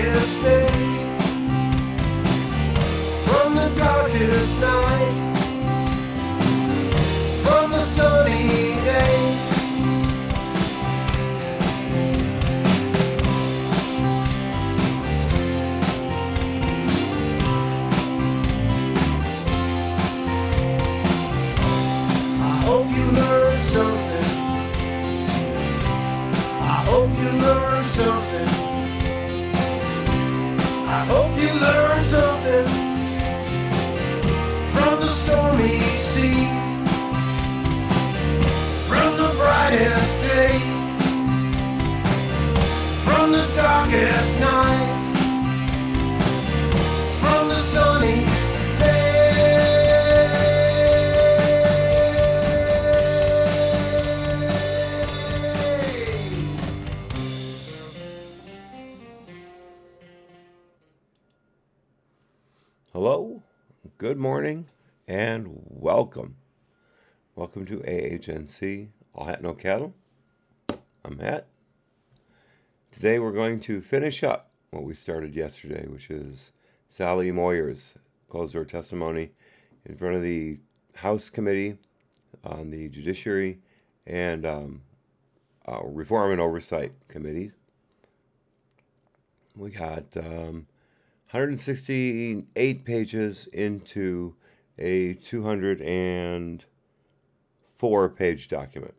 brightest days, from the darkest nights, from the sunny days. I hope you learn something. I hope you learn something. I hope you learn something from the stormy seas, from the brightest days, from the darkest nights, from the sunny Hello, good morning, and welcome. Welcome to AHNC, All Hat No Cattle. I'm Hat. Today we're going to finish up what we started yesterday, which is Sally Moyer's closed-door testimony in front of the House Committee on the Judiciary and Reform and Oversight Committee. We got 168 pages into a 204-page document.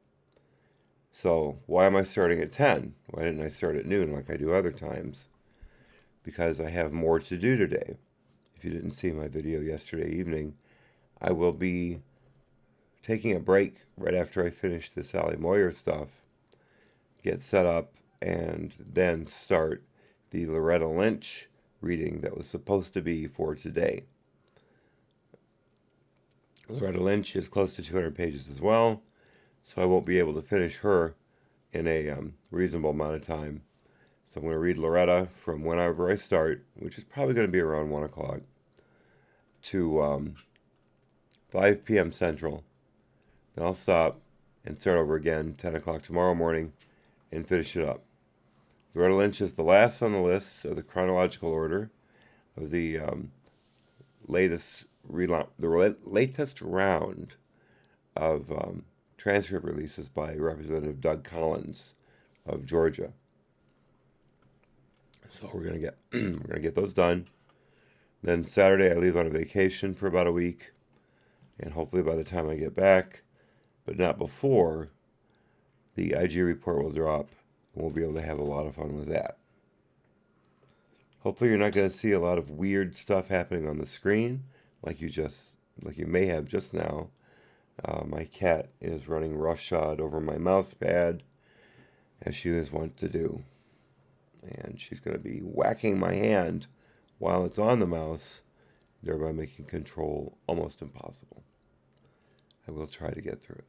So why am I starting at 10? Why didn't I start at noon like I do other times? Because I have more to do today. If you didn't see my video yesterday evening, I will be taking a break right after I finish the Sally Moyer stuff, get set up, and then start the Loretta Lynch reading that was supposed to be for today. Loretta Lynch is close to 200 pages as well, so I won't be able to finish her in a reasonable amount of time. So I'm going to read Loretta from whenever I start, which is probably going to be around 1 o'clock, to 5 p.m. Central. Then I'll stop and start over again 10 o'clock tomorrow morning and finish it up. Loretta Lynch is the last on the list of the chronological order of the latest round of transcript releases by Representative Doug Collins of Georgia. So we're gonna get those done. Then Saturday I leave on a vacation for about a week, and hopefully by the time I get back, but not before, the IG report will drop. We'll be able to have a lot of fun with that. Hopefully you're not going to see a lot of weird stuff happening on the screen like you may have just now. My cat is running roughshod over my mouse pad, as she is wont to do. And she's going to be whacking my hand while it's on the mouse, thereby making control almost impossible. I will try to get through it.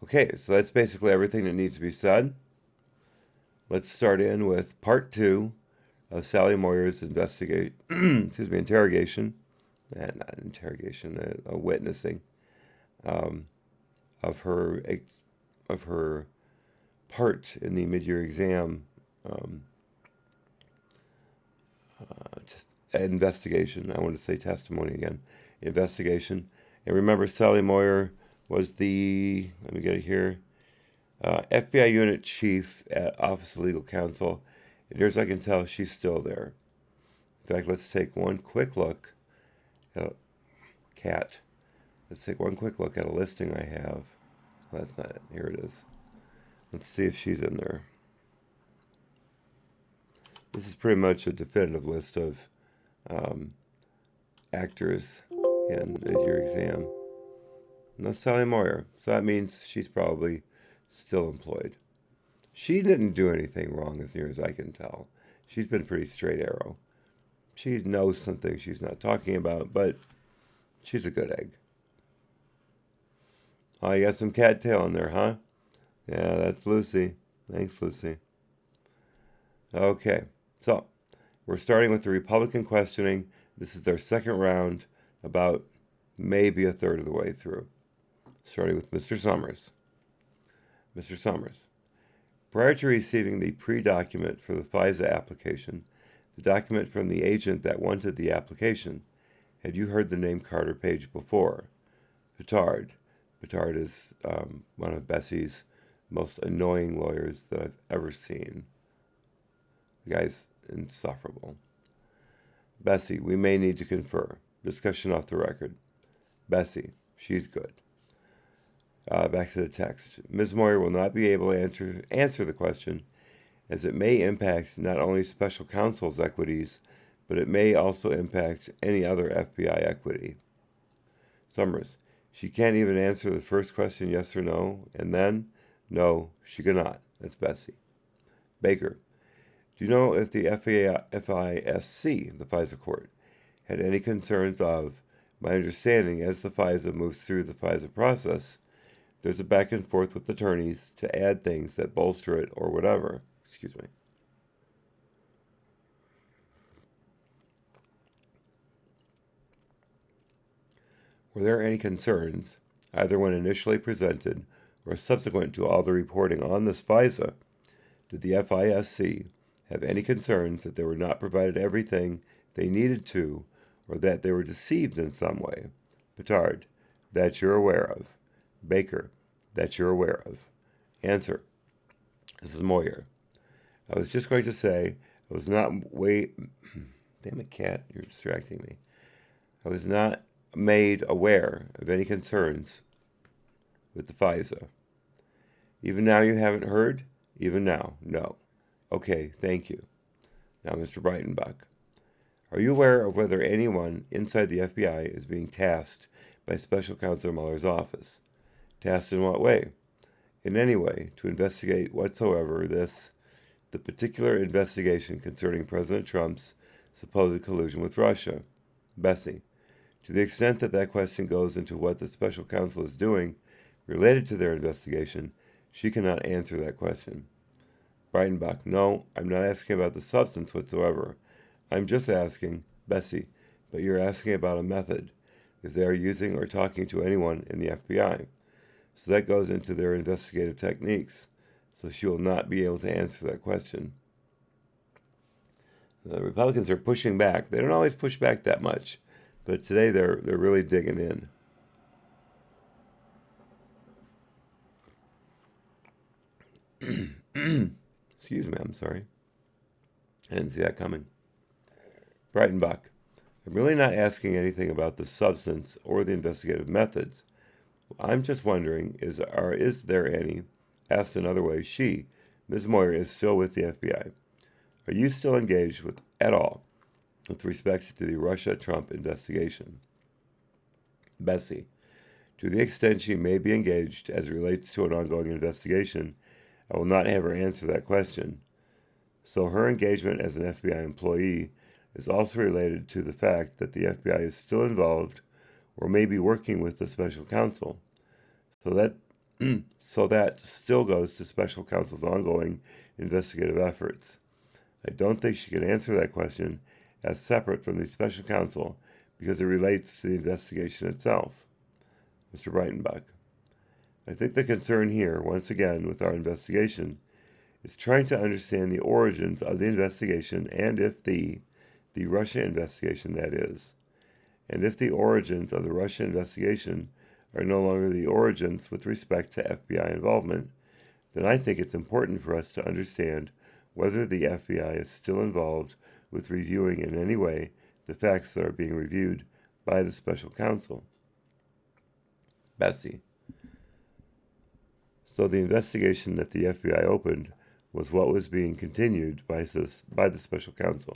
Okay, so that's basically everything that needs to be said. Let's start in with part 2 of Sally Moyer's interrogation. Not interrogation, witnessing of her part in the mid-year exam investigation. I want to say testimony again. Investigation. And remember, Sally Moyer was the, let me get it here, FBI unit chief at Office of Legal Counsel. And near as I can tell, she's still there. In fact, let's take one quick look at Let's take one quick look at a listing I have. Well, that's not it. Here it is. Let's see if she's in there. This is pretty much a definitive list of actors in your exam. No Sally Moyer. So that means she's probably still employed. She didn't do anything wrong as near as I can tell. She's been pretty straight arrow. She knows some things she's not talking about, but she's a good egg. Oh, you got some cattail in there, huh? Yeah, that's Lucy. Thanks, Lucy. Okay, so we're starting with the Republican questioning. This is their second round, about maybe a third of the way through. Starting with Mr. Summers. Mr. Summers, Prior to receiving the pre-document for the FISA application, the document from the agent that wanted the application, had you heard the name Carter Page before? Petard. Petard is one of Bessie's most annoying lawyers that I've ever seen. The guy's insufferable. Bessie, we may need to confer. Discussion off the record. Bessie, she's good. Back to the text. Ms. Moyer will not be able to answer the question, as it may impact not only special counsel's equities, but it may also impact any other FBI equity. Summers, she can't even answer the first question yes or no, and then, no, she cannot. That's Bessie. Baker, do you know if the FISC, the FISA court, had any concerns of, my understanding as the FISA moves through the FISA process, there's a back and forth with attorneys to add things that bolster it or whatever. Excuse me. Were there any concerns, either when initially presented or subsequent to all the reporting on this FISA? Did the FISC have any concerns that they were not provided everything they needed to, or that they were deceived in some way? Petard, that you're aware of. Baker, that you're aware of. Answer, this is Moyer. I was just going to say, I was not damn it, cat, you're distracting me. I was not made aware of any concerns with the FISA. Even now you haven't heard? Even now, no. Okay, thank you. Now, Mr. Breitenbach, are you aware of whether anyone inside the FBI is being tasked by Special Counsel Mueller's office? Tasked in what way? In any way, to investigate whatsoever the particular investigation concerning President Trump's supposed collusion with Russia? Bessie, to the extent that that question goes into what the special counsel is doing related to their investigation, she cannot answer that question. Breitenbach, no, I'm not asking about the substance whatsoever. I'm just asking, Bessie, but you're asking about a method, if they are using or talking to anyone in the FBI. So that goes into their investigative techniques, so she will not be able to answer that question. The Republicans are pushing back. They don't always push back that much, but today they're really digging in. Excuse me, I'm sorry. I didn't see that coming. Breitenbach, I'm really not asking anything about the substance or the investigative methods. I'm just wondering, is there any, asked another way, she, Ms. Moyer, is still with the FBI. Are you still engaged at all with respect to the Russia-Trump investigation? Bessie, to the extent she may be engaged as it relates to an ongoing investigation, I will not have her answer that question. So her engagement as an FBI employee is also related to the fact that the FBI is still involved or may be working with the special counsel. So that still goes to special counsel's ongoing investigative efforts. I don't think she can answer that question as separate from the special counsel because it relates to the investigation itself. Mr. Breitenbach, I think the concern here, once again, with our investigation, is trying to understand the origins of the investigation and if the Russia investigation, that is. And if the origins of the Russia investigation are no longer the origins with respect to FBI involvement, then I think it's important for us to understand whether the FBI is still involved with reviewing in any way the facts that are being reviewed by the special counsel. Bessie. So the investigation that the FBI opened was what was being continued by the special counsel.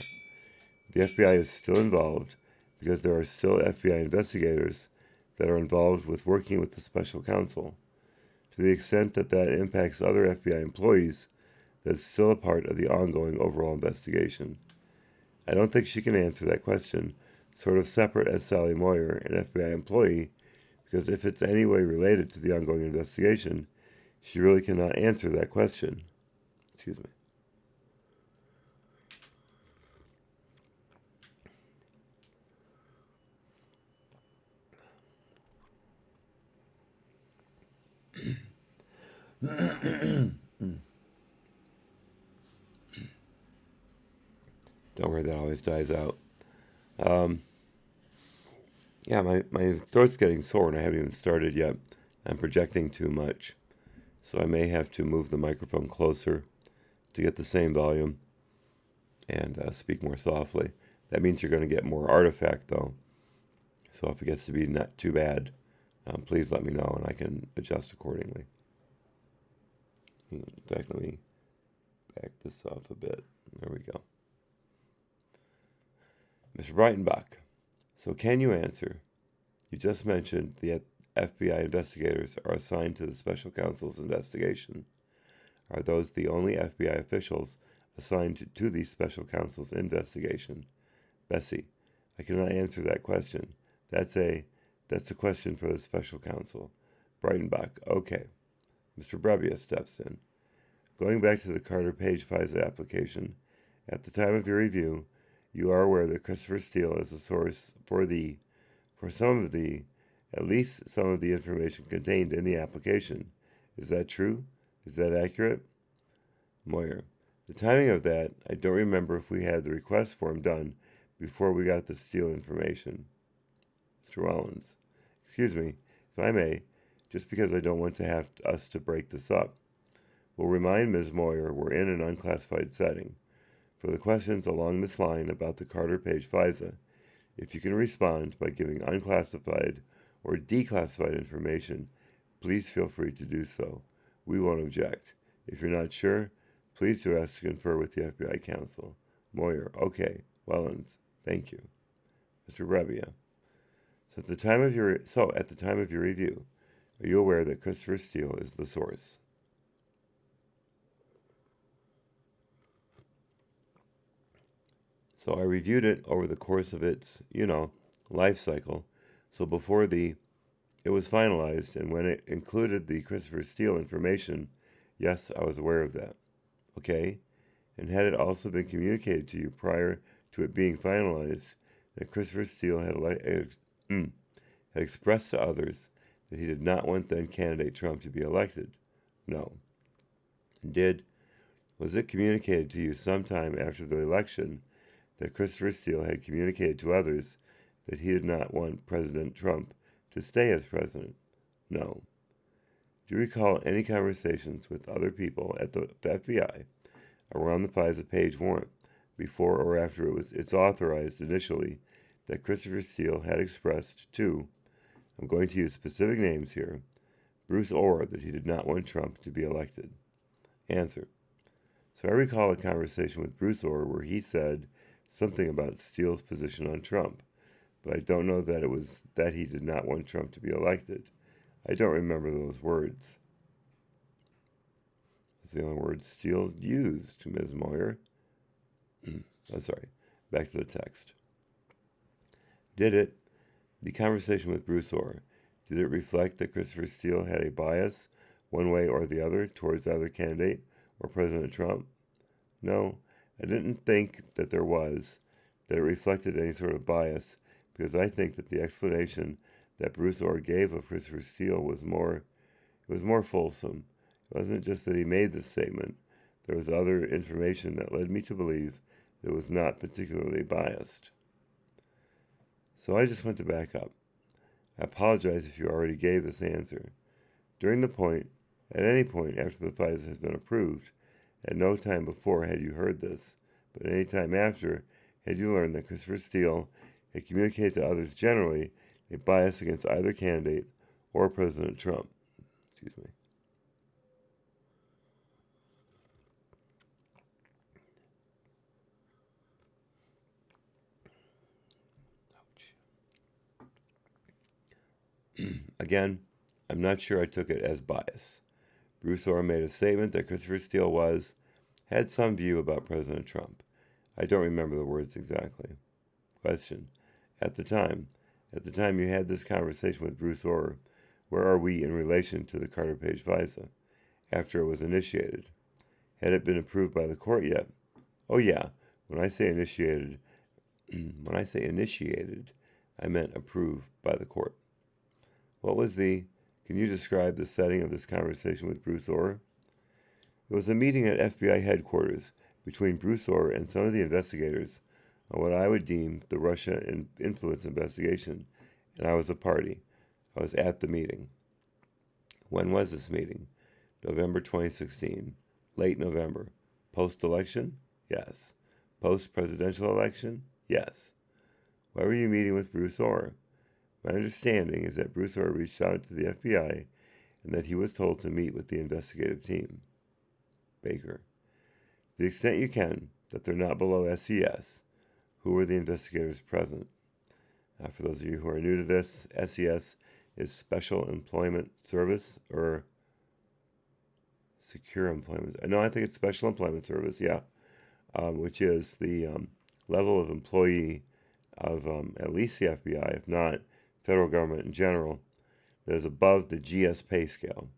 The FBI is still involved because there are still FBI investigators that are involved with working with the special counsel. To the extent that that impacts other FBI employees, that's still a part of the ongoing overall investigation. I don't think she can answer that question, sort of separate as Sally Moyer, an FBI employee, because if it's any way related to the ongoing investigation, she really cannot answer that question. Excuse me. worry, that always dies out. Yeah, my throat's getting sore and I haven't even started yet. I'm projecting too much. So I may have to move the microphone closer to get the same volume and speak more softly. That means you're going to get more artifact though. So if it gets to be not too bad, please let me know and I can adjust accordingly. In fact, let me back this off a bit. There we go. Mr. Breitenbach, so can you answer? You just mentioned the FBI investigators are assigned to the special counsel's investigation. Are those the only FBI officials assigned to the special counsel's investigation? Bessie, I cannot answer that question. That's a question for the special counsel. Breitenbach, okay. Mr. Brebbia steps in. Going back to the Carter Page FISA application, at the time of your review, you are aware that Christopher Steele is the source for at least some of the information contained in the application. Is that true? Is that accurate? Moyer, the timing of that, I don't remember if we had the request form done before we got the Steele information. Mr. Rollins, excuse me, if I may, just because I don't want to have us to break this up. We'll remind Ms. Moyer we're in an unclassified setting. For the questions along this line about the Carter Page FISA, if you can respond by giving unclassified or declassified information, please feel free to do so. We won't object. If you're not sure, please do ask to confer with the FBI counsel. Moyer, okay. Wellens, thank you. Mr. Brebbia, at the time of your review, are you aware that Christopher Steele is the source? So I reviewed it over the course of its, life cycle. So before it was finalized, and when it included the Christopher Steele information, yes, I was aware of that. Okay? And had it also been communicated to you prior to it being finalized that Christopher Steele had expressed to others that he did not want then candidate Trump to be elected? No. Was it communicated to you sometime after the election that Christopher Steele had communicated to others that he did not want President Trump to stay as president? No. Do you recall any conversations with other people at the FBI around the FISA page warrant before or after it's authorized initially that Christopher Steele had expressed to, I'm going to use specific names here, Bruce Orr, that he did not want Trump to be elected? Answer. So I recall a conversation with Bruce Orr where he said something about Steele's position on Trump, but I don't know that it was that he did not want Trump to be elected. I don't remember those words. That's the only word Steele used, Ms. Moyer. I'm sorry. Back to the text. The conversation with Bruce Orr, did it reflect that Christopher Steele had a bias, one way or the other, towards either candidate or President Trump? No, I didn't think that there was, that it reflected any sort of bias, because I think that the explanation that Bruce Orr gave of Christopher Steele was more fulsome. It wasn't just that he made this statement. There was other information that led me to believe that it was not particularly biased. So I just went to back up. I apologize if you already gave this answer. At any point after the FISA has been approved, at no time before had you heard this, but any time after had you learned that Christopher Steele had communicated to others generally a bias against either candidate or President Trump. Excuse me. Again, I'm not sure I took it as bias. Bruce Orr made a statement that Christopher Steele had some view about President Trump. I don't remember the words exactly. Question. At the time you had this conversation with Bruce Orr, where are we in relation to the Carter Page FISA? After it was initiated. Had it been approved by the court yet? Oh yeah, when I say initiated, I meant approved by the court. Can you describe the setting of this conversation with Bruce Orr? It was a meeting at FBI headquarters between Bruce Orr and some of the investigators on what I would deem the Russia influence investigation, and I was a party. I was at the meeting. When was this meeting? November 2016, late November. Post-election? Yes. Post-presidential election? Yes. Why were you meeting with Bruce Orr? My understanding is that Bruce Orr reached out to the FBI and that he was told to meet with the investigative team. Baker. To the extent you can, that they're not below SES, who were the investigators present? For those of you who are new to this, SES is Special Employment Service, or Secure Employment. No, I think it's Special Employment Service, yeah, which is the level of employee of at least the FBI, if not federal government in general, that is above the GS pay scale.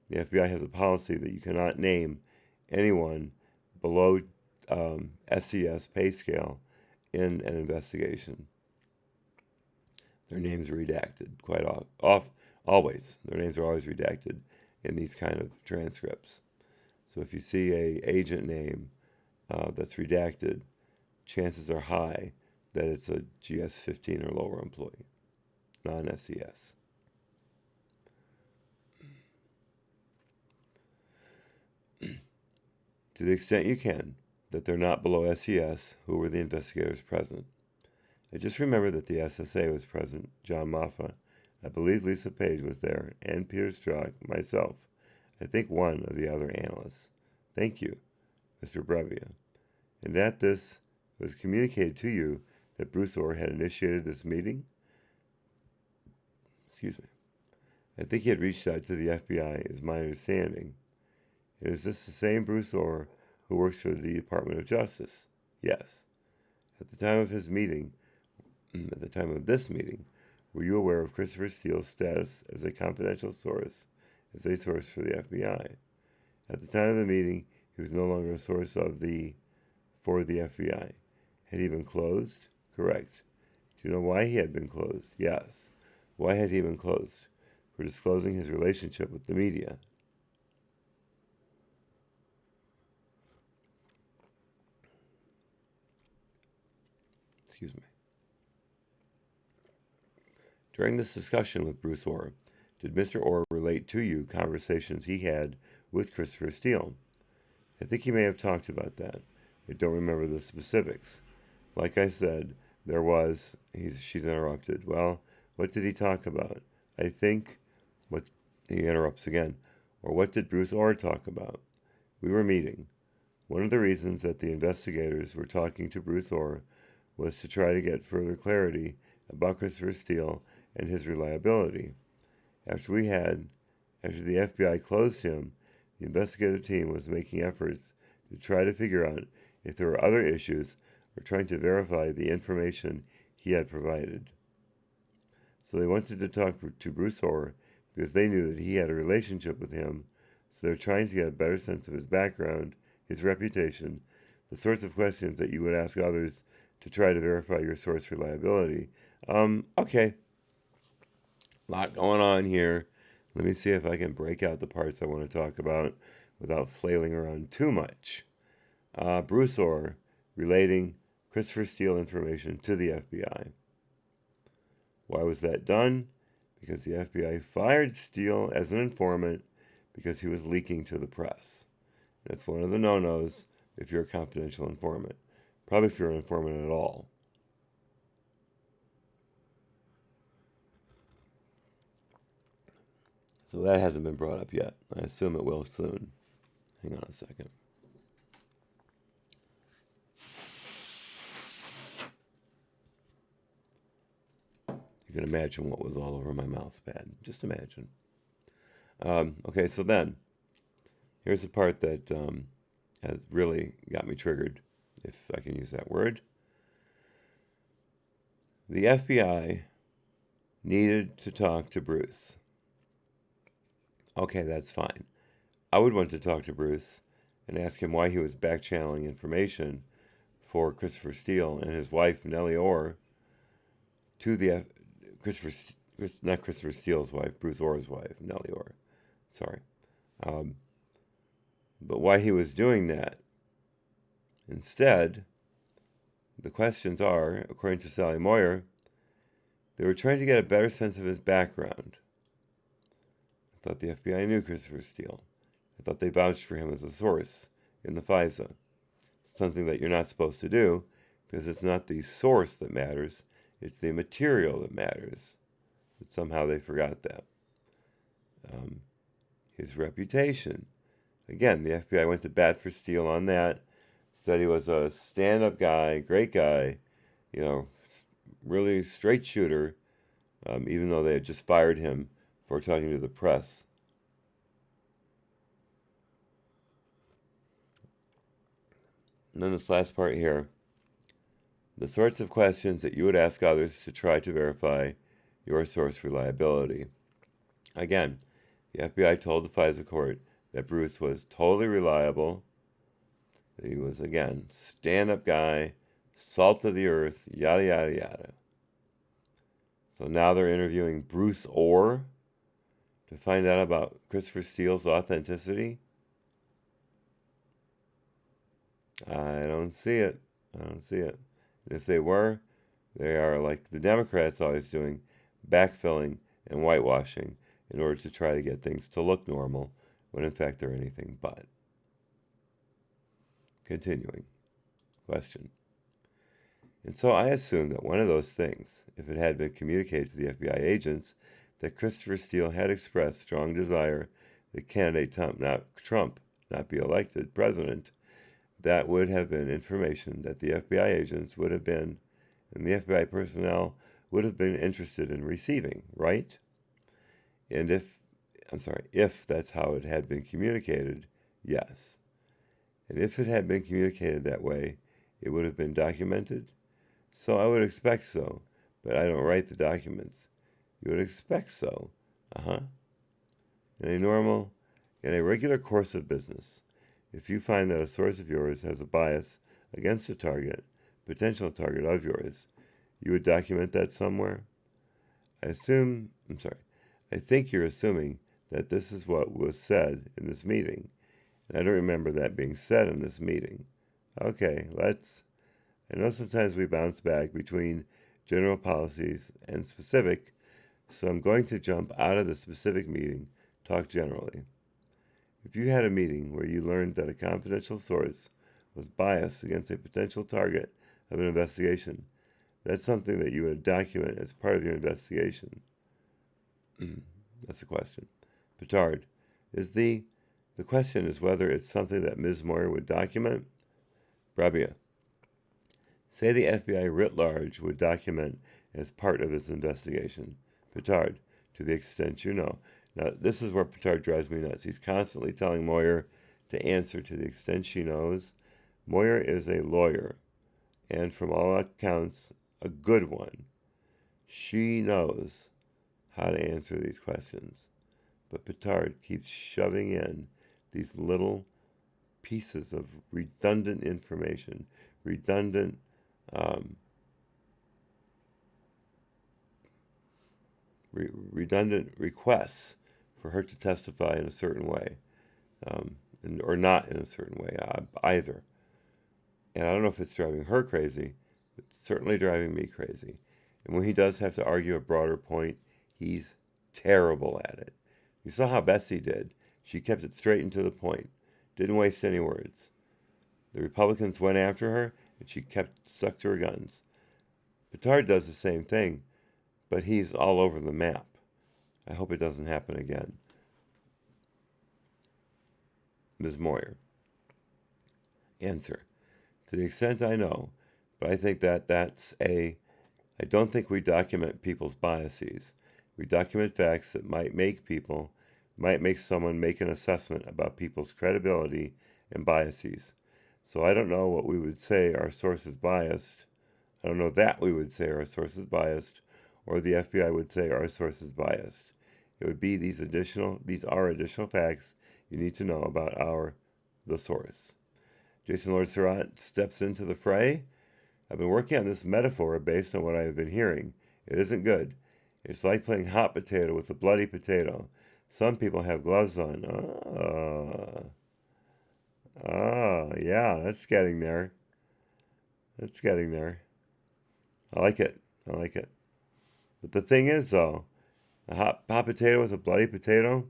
The FBI has a policy that you cannot name anyone below SES pay scale in an investigation. Their names are redacted always. Their names are always redacted in these kind of transcripts. So if you see a agent name that's redacted, chances are high that it's a GS 15 or lower employee, non-SES. To the extent you can, that they're not below SES, who were the investigators present? I just remember that the SSA was present, John Moffa. I believe Lisa Page was there, and Peter Strzok, myself. I think one of the other analysts. Thank you, Mr. Brevia. And that this was communicated to you that Bruce Orr had initiated this meeting? Excuse me. I think he had reached out to the FBI, is my understanding. And is this the same Bruce Orr who works for the Department of Justice? Yes. At the time of this meeting, were you aware of Christopher Steele's status as a confidential source, as a source for the FBI? At the time of the meeting, he was no longer a source for the FBI. Had he been closed? Correct. Do you know why he had been closed? Yes. Why had he been closed? For disclosing his relationship with the media. Excuse me. During this discussion with Bruce Orr, did Mr. Orr relate to you conversations he had with Christopher Steele? I think he may have talked about that. I don't remember the specifics. Like I said, there was... She's interrupted. Well, what did he talk about? I think... He interrupts again. Or what did Bruce Orr talk about? We were meeting. One of the reasons that the investigators were talking to Bruce Orr was to try to get further clarity about Christopher Steele and his reliability. After the FBI closed him, the investigative team was making efforts to try to figure out if there were other issues or trying to verify the information he had provided. So they wanted to talk to Bruce Orr because they knew that he had a relationship with him, so they're trying to get a better sense of his background, his reputation, the sorts of questions that you would ask others to try to verify your source reliability. Okay. A lot going on here. Let me see if I can break out the parts I want to talk about without flailing around too much. Bruce Orr relating Christopher Steele information to the FBI. Why was that done? Because the FBI fired Steele as an informant because he was leaking to the press. That's one of the no-nos if you're a confidential informant. Probably if you're an informant at all. So that hasn't been brought up yet. I assume it will soon. Hang on a second. You can imagine what was all over my mouse pad. Just imagine. Okay, so then, here's the part that has really got me triggered, if I can use that word. The FBI needed to talk to Bruce. Okay, that's fine. I would want to talk to Bruce and ask him why he was back-channeling information for Christopher Steele and his wife, Nellie Orr, to the not Christopher Steele's wife, Bruce Orr's wife, Nellie Orr. Sorry. But why he was doing that. Instead, the questions are, according to Sally Moyer, they were trying to get a better sense of his background. I thought the FBI knew Christopher Steele. I thought they vouched for him as a source in the FISA. Something that you're not supposed to do, because it's not the source that matters, it's the material that matters. But somehow they forgot that. His reputation. Again, the FBI went to bat for Steele on that. Said he was a stand-up guy, great guy, really straight shooter, even though they had just fired him for talking to the press. And then this last part here. The sorts of questions that you would ask others to try to verify your source reliability. Again, the FBI told the FISA court that Bruce was totally reliable. That he was, again, stand-up guy, salt of the earth, yada, yada, yada. So now they're interviewing Bruce Orr to find out about Christopher Steele's authenticity. I don't see it. And if they were, they are, like the Democrats always doing, backfilling and whitewashing in order to try to get things to look normal when in fact they're anything but. Continuing. Question. And so I assume that one of those things, if it had been communicated to the FBI agents that Christopher Steele had expressed strong desire that candidate Trump not be elected president, that would have been information that the FBI agents would have been, and the FBI personnel would have been interested in receiving, right? And if that's how it had been communicated, yes. And if it had been communicated that way, it would have been documented. So I would expect so, but I don't write the documents. You would expect so. In a regular course of business, if you find that a source of yours has a bias against a potential target of yours, you would document that somewhere. I think you're assuming that this is what was said in this meeting. And I don't remember that being said in this meeting. Okay, I know sometimes we bounce back between general policies and specific, so I'm going to jump out of the specific meeting, talk generally. If you had a meeting where you learned that a confidential source was biased against a potential target of an investigation, that's something that you would document as part of your investigation. That's the question. Petard, the question is whether it's something that Ms. Moyer would document. Brabia, say the FBI writ large would document as part of its investigation. Petard, to the extent you know. Now, this is where Petard drives me nuts. He's constantly telling Moyer to answer to the extent she knows. Moyer is a lawyer, and from all accounts, a good one. She knows how to answer these questions. But Petard keeps shoving in these little pieces of redundant information, redundant requests for her to testify in a certain way, or not in a certain way either. And I don't know if it's driving her crazy, but it's certainly driving me crazy. And when he does have to argue a broader point, he's terrible at it. You saw how Bessie did. She kept it straight and to the point. Didn't waste any words. The Republicans went after her, and she stuck to her guns. Petard does the same thing, but he's all over the map. I hope it doesn't happen again. Ms. Moyer. Answer. To the extent I know, but I think I don't think we document people's biases. We document facts that might make someone make an assessment about people's credibility and biases. So I don't know what we would say our source is biased. I don't know that we would say our source is biased, or the FBI would say our source is biased. It would be these are additional facts you need to know about the source. Jason Lord Surratt steps into the fray. I've been working on this metaphor based on what I have been hearing. It isn't good. It's like playing hot potato with a bloody potato. Some people have gloves on. Yeah, that's getting there. It's getting there. I like it. I like it. But the thing is, though, a hot potato with a bloody potato,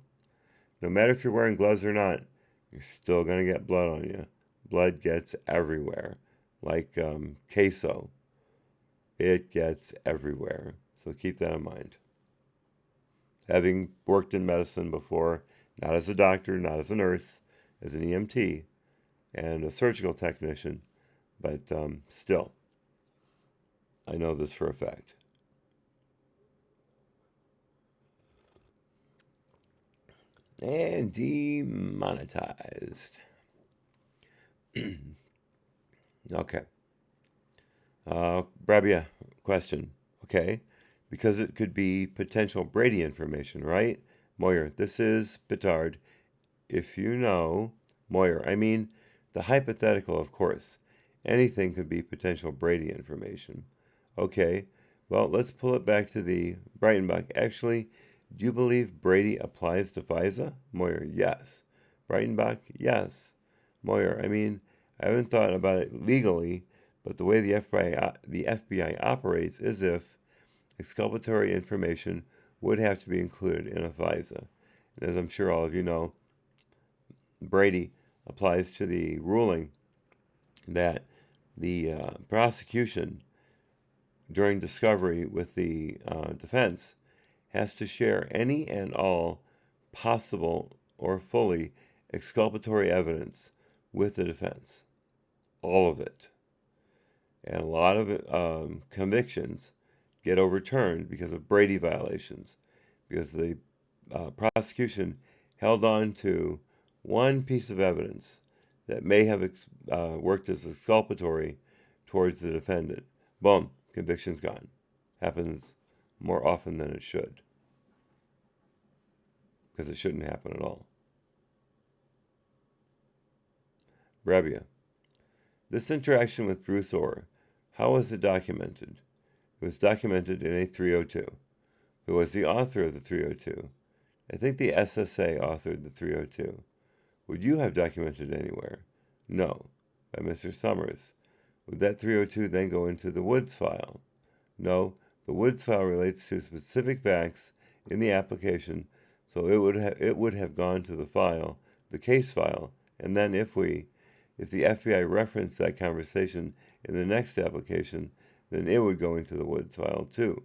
no matter if you're wearing gloves or not, you're still going to get blood on you. Blood gets everywhere. Like queso. It gets everywhere. So keep that in mind. Having worked in medicine before, not as a doctor, not as a nurse, as an EMT and a surgical technician, but still, I know this for a fact. And demonetized. Okay. Brabia, question. Okay. Because it could be potential Brady information, right? Moyer, this is petard. If you know, Moyer, I mean, the hypothetical, of course. Anything could be potential Brady information. Okay. Well, let's pull it back to the Breitenbach. Actually, do you believe Brady applies to FISA? Moyer, yes. Breitenbach, yes. Moyer, I mean, I haven't thought about it legally, but the way the FBI operates is if exculpatory information would have to be included in a FISA. And as I'm sure all of you know, Brady applies to the ruling that the prosecution during discovery with the defense has to share any and all possible or fully exculpatory evidence with the defense. All of it. And a lot of convictions get overturned because of Brady violations, because the prosecution held on to one piece of evidence that may have worked as exculpatory towards the defendant. Boom, conviction's gone. Happens more often than it should, because it shouldn't happen at all. Brevia. This interaction with Bruce Orr, how was it documented? It was documented in a 302. Who was the author of the 302? I think the SSA authored the 302. Would you have documented anywhere? No. By Mr. Summers. Would that 302 then go into the Woods file? No. The Woods file relates to specific facts in the application, so it would have gone to the file, the case file, and then if the FBI referenced that conversation in the next application, then it would go into the Woods file too.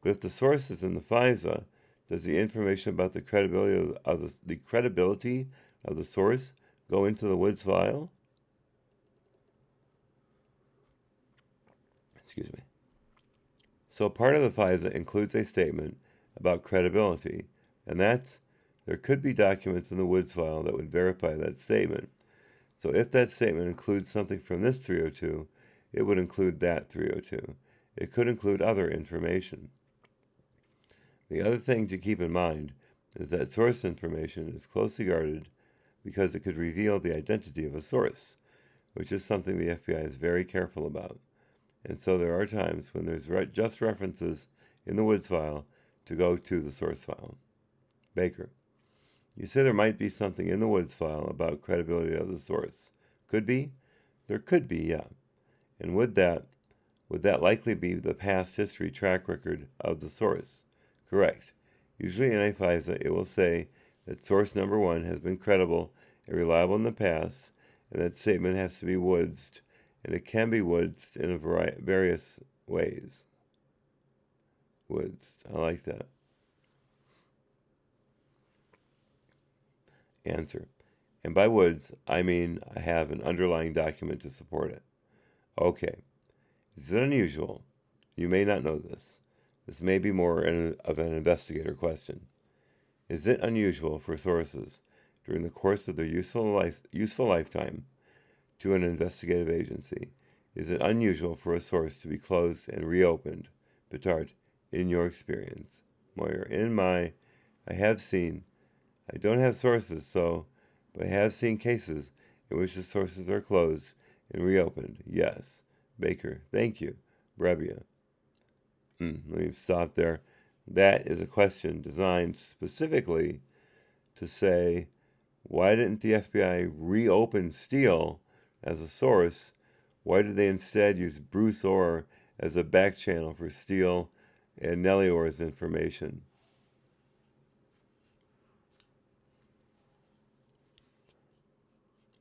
But if the source is in the FISA, does the information about the credibility of the source go into the Woods file? Excuse me. So part of the FISA includes a statement about credibility, and there could be documents in the Woods file that would verify that statement. So if that statement includes something from this 302, it would include that 302. It could include other information. The other thing to keep in mind is that source information is closely guarded because it could reveal the identity of a source, which is something the FBI is very careful about. And so there are times when there's just references in the Woods file to go to the source file. Baker. You say there might be something in the Woods file about credibility of the source. Could be? There could be, yeah. And would that likely be the past history track record of the source? Correct. Usually in a FISA, it will say that source number one has been credible and reliable in the past, and that statement has to be woodsed, and it can be woodsed in various ways. Woodsed. I like that. Answer. And by woods, I mean I have an underlying document to support it. Okay. Is it unusual? You may not know this. This may be more of an investigator question. Is it unusual for sources, during the course of their useful lifetime, to an investigative agency? Is it unusual for a source to be closed and reopened? Petard, in your experience. Moyer, I don't have sources, but I have seen cases in which the sources are closed and reopened. Yes. Baker, thank you. Brevia. Let me stop there. That is a question designed specifically to say, why didn't the FBI reopen Steele as a source Why did they instead use Bruce Orr as a back channel for Steele and Nellie Orr's information?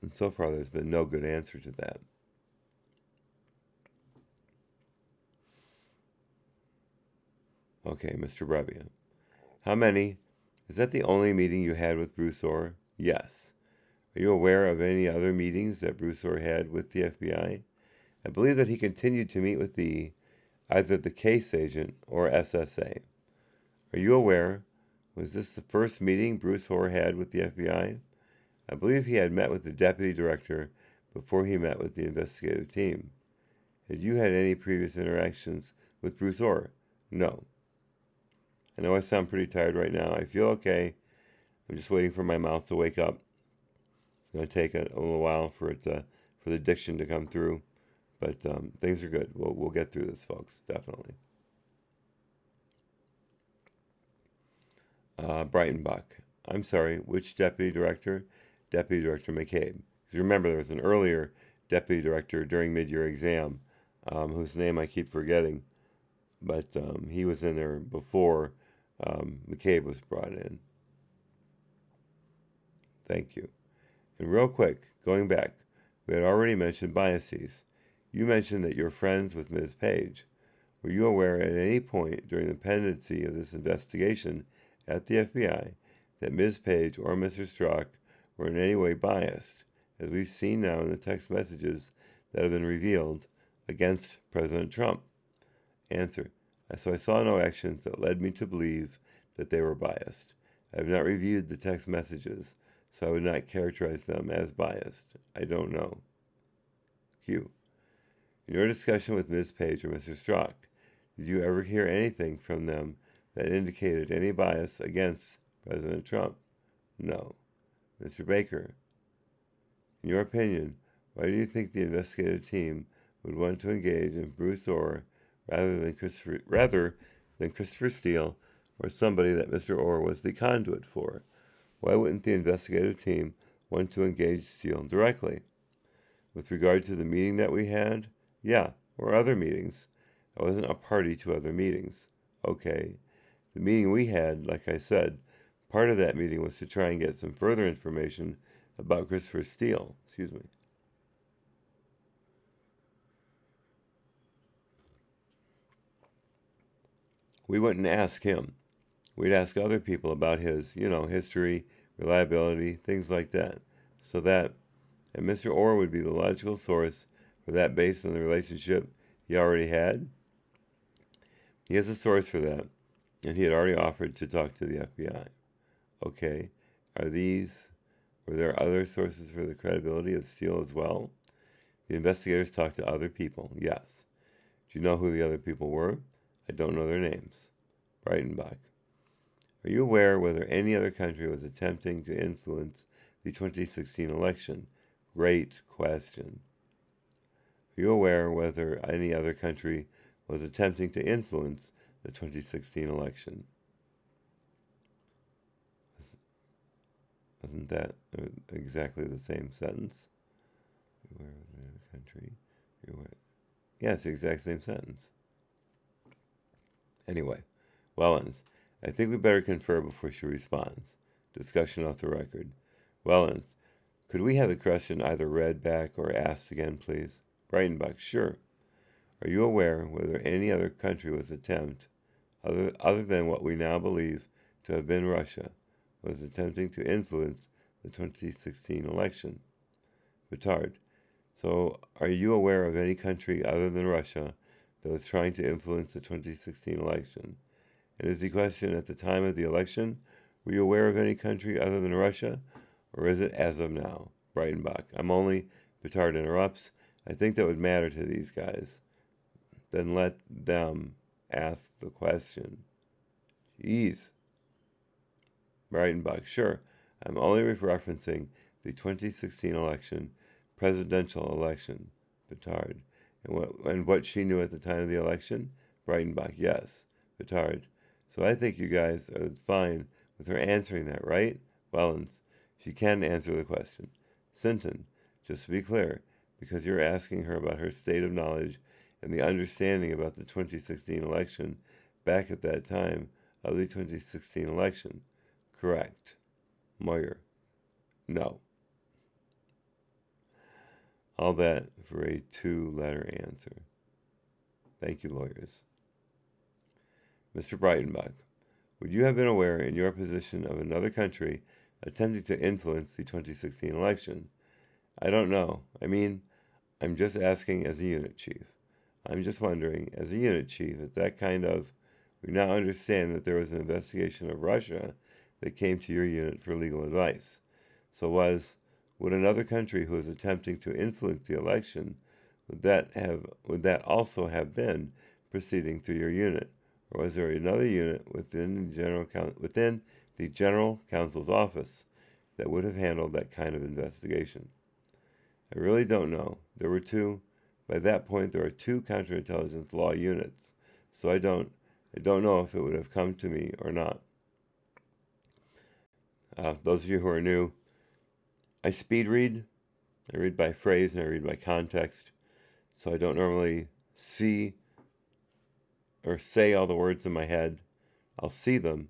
And so far, there's been no good answer to that. Okay, Mr. Brebbia. How many? Is that the only meeting you had with Bruce Orr? Yes. Are you aware of any other meetings that Bruce Orr had with the FBI? I believe that he continued to meet with either the case agent or SSA. Are you aware? Was this the first meeting Bruce Orr had with the FBI? I believe he had met with the deputy director before he met with the investigative team. Had you had any previous interactions with Bruce Orr? No. I know I sound pretty tired right now. I feel okay. I'm just waiting for my mouth to wake up. It's going to take a little while for the diction to come through, but things are good. We'll get through this, folks. Definitely. Breitenbach. I'm sorry. Which deputy director? Deputy Director McCabe. Because remember, there was an earlier deputy director during mid-year exam, whose name I keep forgetting, but he was in there before McCabe was brought in. Thank you. And real quick, going back, we had already mentioned biases. You mentioned that you're friends with Ms. Page. Were you aware at any point during the pendency of this investigation at the FBI that Ms. Page or Mr. Strzok were in any way biased, as we've seen now in the text messages that have been revealed, against President Trump? Answer. So I saw no actions that led me to believe that they were biased. I have not reviewed the text messages, so I would not characterize them as biased. I don't know. Q. In your discussion with Ms. Page or Mr. Strzok, did you ever hear anything from them that indicated any bias against President Trump? No. Mr. Baker, in your opinion, why do you think the investigative team would want to engage in Bruce Orr rather than Christopher Steele or somebody that Mr. Orr was the conduit for? Why wouldn't the investigative team want to engage Steele directly? With regard to the meeting that we had, yeah, or other meetings. I wasn't a party to other meetings. Okay. The meeting we had, like I said, part of that meeting was to try and get some further information about Christopher Steele. Excuse me. We wouldn't ask him. We'd ask other people about his, history, reliability, things like that. And Mr. Orr would be the logical source for that based on the relationship he already had. He has a source for that, and he had already offered to talk to the FBI. Okay, were there other sources for the credibility of Steele as well? The investigators talked to other people, yes. Do you know who the other people were? I don't know their names. Breitenbach. Are you aware whether any other country was attempting to influence the 2016 election? Great question. Are you aware whether any other country was attempting to influence the 2016 election? Wasn't that exactly the same sentence? Are you aware of any other country? Yeah, it's the exact same sentence. Anyway, Wellens, I think we better confer before she responds. Discussion off the record. Wellens, could we have the question either read back or asked again, please? Breitenbach, sure. Are you aware whether any other country was other than what we now believe to have been Russia, was attempting to influence the 2016 election? Petard, so are you aware of any country other than Russia that was trying to influence the 2016 election? And is the question at the time of the election, were you aware of any country other than Russia, or is it as of now? Breitenbach, Petard interrupts, I think that would matter to these guys. Then let them ask the question. Jeez. Breitenbach, sure. I'm only referencing the 2016 election, presidential election. Petard. And what she knew at the time of the election? Breitenbach, yes. Petard. So I think you guys are fine with her answering that, right? Wellens, she can answer the question. Sinton, just to be clear, because you're asking her about her state of knowledge and the understanding about the 2016 election back at that time of the 2016 election. Correct. Moyer. No. All that for a 2-letter answer. Thank you, lawyers. Mr. Breitenbach, would you have been aware in your position of another country attempting to influence the 2016 election? I don't know. I'm just asking as a unit chief. I'm just wondering, as a unit chief, is that kind of... We now understand that there was an investigation of Russia that came to your unit for legal advice. So would another country who was attempting to influence the election, would that also have been proceeding through your unit? Or was there another unit within the General Counsel's office that would have handled that kind of investigation? I really don't know. There were two. By that point, there are 2 counterintelligence law units, so I don't know if it would have come to me or not. Those of you who are new, I speed read. I read by phrase and I read by context, so I don't normally see or say all the words in my head. I'll see them,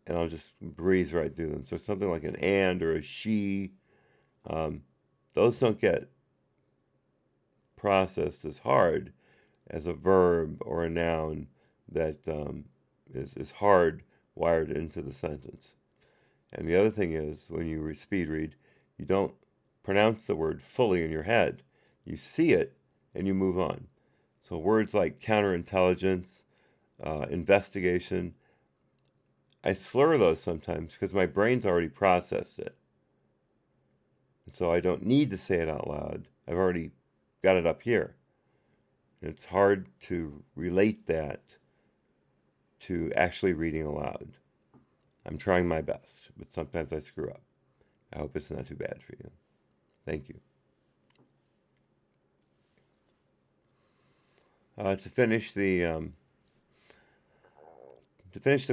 and I'll just breeze right through them. So something like an and or a she, those don't get processed as hard as a verb or a noun that is hard wired into the sentence. And the other thing is, when you speed read, you don't pronounce the word fully in your head. You see it, and you move on. So words like counterintelligence, investigation, I slur those sometimes because my brain's already processed it. And so I don't need to say it out loud. I've already got it up here. And it's hard to relate that to actually reading aloud. I'm trying my best, but sometimes I screw up. I hope it's not too bad for you. Thank you. To finish the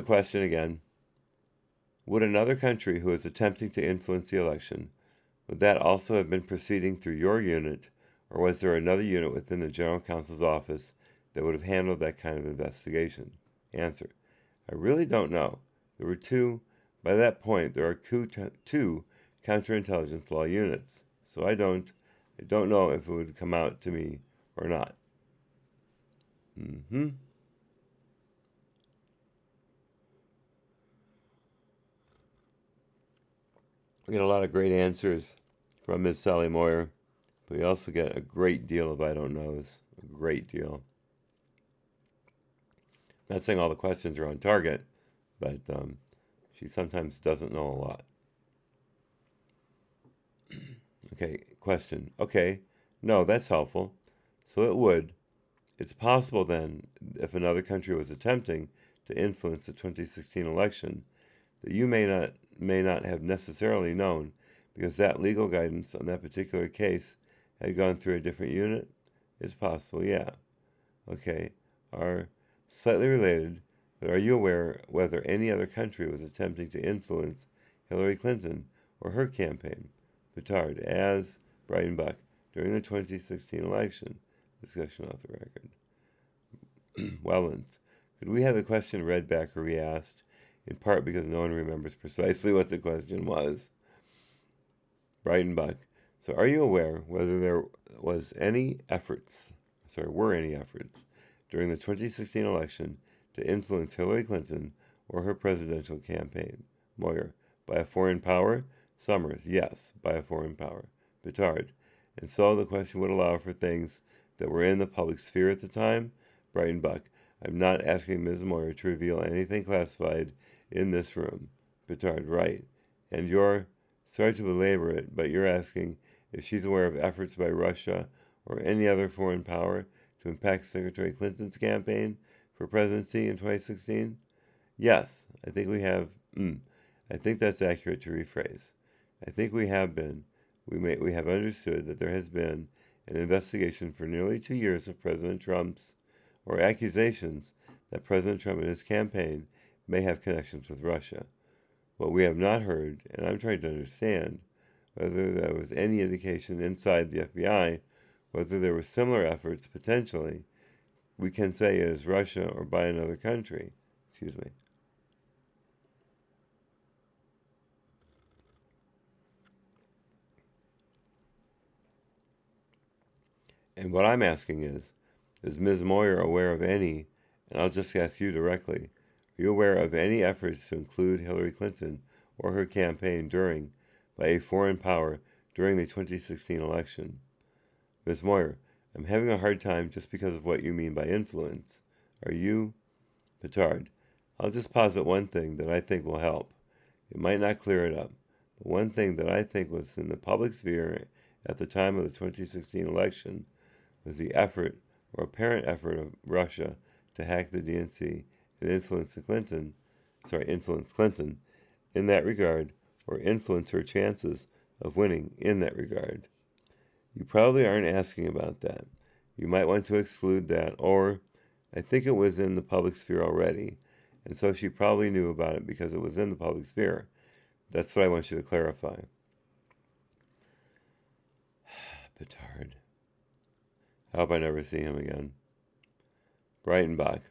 question again, would another country who is attempting to influence the election, would that also have been proceeding through your unit, or was there another unit within the General Counsel's office that would have handled that kind of investigation? Answer: I really don't know. There were 2. By that point, there are 2 counterintelligence law units, so I don't know if it would come out to me or not. We get a lot of great answers from Ms. Sally Moyer, but we also get a great deal of I don't knows, a great deal. I'm not saying all the questions are on target, but she sometimes doesn't know a lot. Okay, question. Okay, no, that's helpful. So it would. It's possible then, if another country was attempting to influence the 2016 election, that you may not have necessarily known, because that legal guidance on that particular case had gone through a different unit? It's possible, yeah. Okay, are slightly related, but are you aware whether any other country was attempting to influence Hillary Clinton or her campaign, Petard, as Breitenbach, during the 2016 election? Discussion off the record. Wellens, could we have the question read back or re-asked, in part because no one remembers precisely what the question was? Breitenbach, so are you aware whether there was were any efforts during the 2016 election to influence Hillary Clinton or her presidential campaign? Moyer, by a foreign power? Summers, yes, by a foreign power. Petard, and so the question would allow for things that were in the public sphere at the time? Breitenbach, I'm not asking Ms. Moyer to reveal anything classified in this room. Petard, right. And you're, sorry to belabor it, but you're asking if she's aware of efforts by Russia or any other foreign power to impact Secretary Clinton's campaign for presidency in 2016? Yes, I think we have. I think that's accurate to rephrase. I think we have been. We have understood that there has been an investigation for nearly 2 years of President Trump's, or accusations that President Trump and his campaign may have connections with Russia. What we have not heard, and I'm trying to understand, whether there was any indication inside the FBI whether there were similar efforts, potentially, we can say it is Russia or by another country. Excuse me. And what I'm asking is Ms. Moyer aware of any, and I'll just ask you directly, are you aware of any efforts to include Hillary Clinton or her campaign by a foreign power during the 2016 election? Ms. Moyer, I'm having a hard time just because of what you mean by influence. Are you? Petard, I'll just posit one thing that I think will help. It might not clear it up, but one thing that I think was in the public sphere at the time of the 2016 election was the effort, or apparent effort, of Russia to hack the DNC and influence Clinton in that regard, or influence her chances of winning in that regard. You probably aren't asking about that. You might want to exclude that, or I think it was in the public sphere already, and so she probably knew about it because it was in the public sphere. That's what I want you to clarify. Petard. I hope I never see him again. Breitenbach.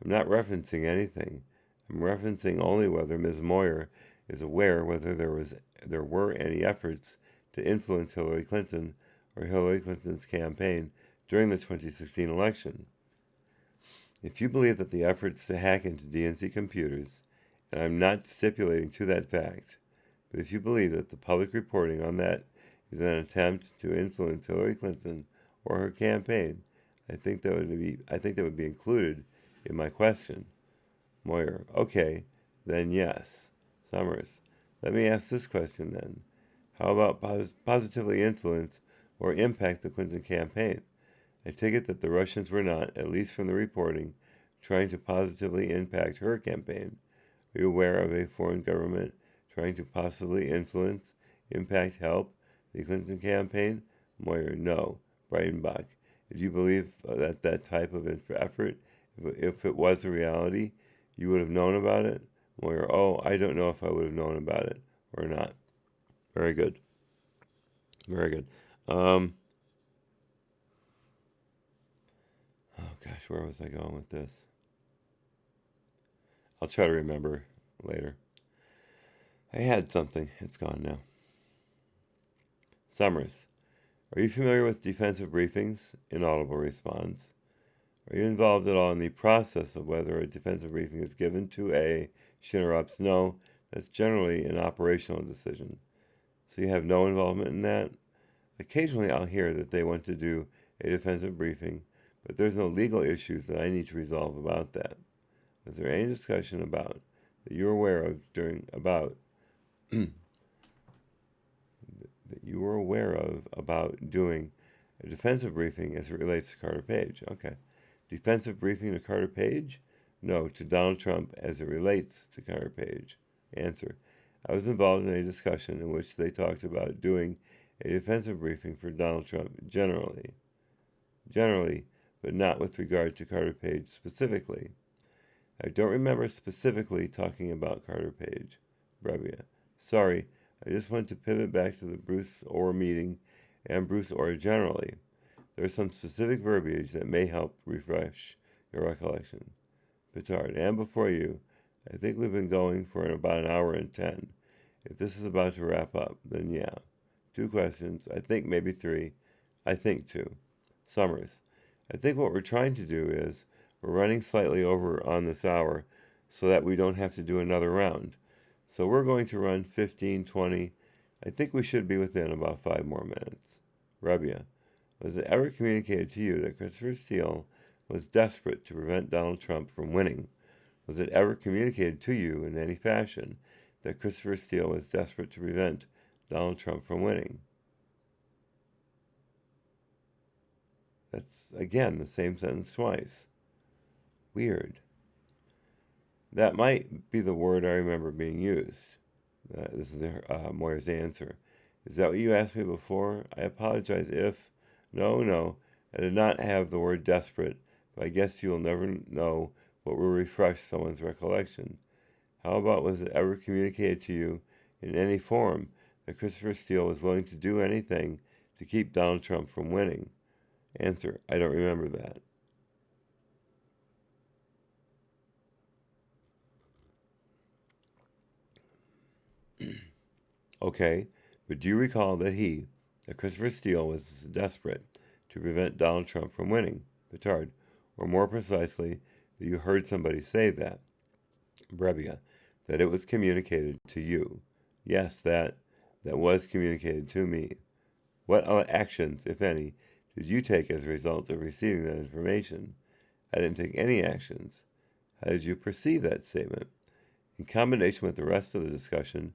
I'm not referencing anything. I'm referencing only whether Ms. Moyer is aware whether there were any efforts to influence Hillary Clinton or Hillary Clinton's campaign during the 2016 election. If you believe that the efforts to hack into DNC computers, and I'm not stipulating to that fact, but if you believe that the public reporting on that is an attempt to influence Hillary Clinton or her campaign, I think that would be included in my question. Moyer, okay, then yes. Summers, let me ask this question then. How about positively influence or impact the Clinton campaign? I take it that the Russians were not, at least from the reporting, trying to positively impact her campaign. Are you aware of a foreign government trying to possibly influence, impact, help the Clinton campaign? Moyer, no. Breitenbach, if you believe that type of effort, if it was a reality, you would have known about it? Moyer, oh, I don't know if I would have known about it or not. Very good. Very good. Oh gosh, where was I going with this? I'll try to remember later. I had something. It's gone now. Summers, are you familiar with defensive briefings? Inaudible response. Are you involved at all in the process of whether a defensive briefing is given to a interrupts? No, that's generally an operational decision. So you have no involvement in that? Occasionally I'll hear that they want to do a defensive briefing, but there's no legal issues that I need to resolve about that. Was there any discussion about that you're aware of about doing a defensive briefing as it relates to Carter Page? Okay. Defensive briefing to Carter Page? No, to Donald Trump as it relates to Carter Page. Answer. I was involved in a discussion in which they talked about doing a defensive briefing for Donald Trump generally, but not with regard to Carter Page specifically. I don't remember specifically talking about Carter Page. Brevia. Sorry, I just want to pivot back to the Bruce Orr meeting and Bruce Orr generally. There's some specific verbiage that may help refresh your recollection. Petard, and before you, I think we've been going for about an hour and 10. If this is about to wrap up, then yeah. 2 questions, I think maybe 3, I think 2. Summers, I think what we're trying to do is, we're running slightly over on this hour so that we don't have to do another round. So we're going to run 15, 20. I think we should be within about 5 more minutes. Rebia, was it ever communicated to you that Christopher Steele was desperate to prevent Donald Trump from winning? Was it ever communicated to you in any fashion that Christopher Steele was desperate to prevent Donald Trump from winning? That's, again, the same sentence twice. Weird. That might be the word I remember being used. This is Moyer's answer. Is that what you asked me before? I apologize if... No, I did not have the word desperate, but I guess you'll never know what will refresh someone's recollection. How about, was it ever communicated to you in any form that Christopher Steele was willing to do anything to keep Donald Trump from winning? Answer: I don't remember that. Okay, but do you recall that Christopher Steele, was desperate to prevent Donald Trump from winning? Petard. Or more precisely, that you heard somebody say that. Brebbia. That it was communicated to you. Yes, that was communicated to me. What actions, if any, did you take as a result of receiving that information? I didn't take any actions. How did you perceive that statement? In combination with the rest of the discussion,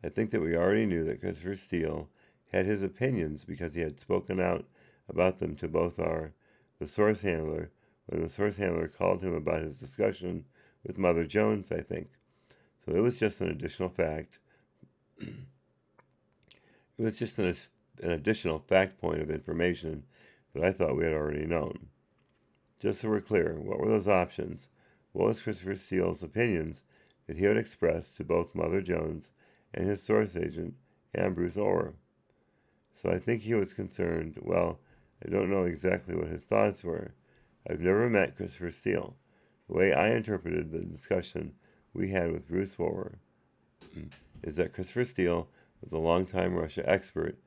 I think that we already knew that Christopher Steele had his opinions because he had spoken out about them to the source handler, when the source handler called him about his discussion with Mother Jones, I think. So it was just an additional fact. It was just an additional fact point of information that I thought we had already known. Just so we're clear, what were those options? What was Christopher Steele's opinions that he had expressed to both Mother Jones and his source agent, and Bruce Orr? So I think he was concerned. Well, I don't know exactly what his thoughts were. I've never met Christopher Steele. The way I interpreted the discussion we had with Bruce Orr is that Christopher Steele was a longtime Russia expert,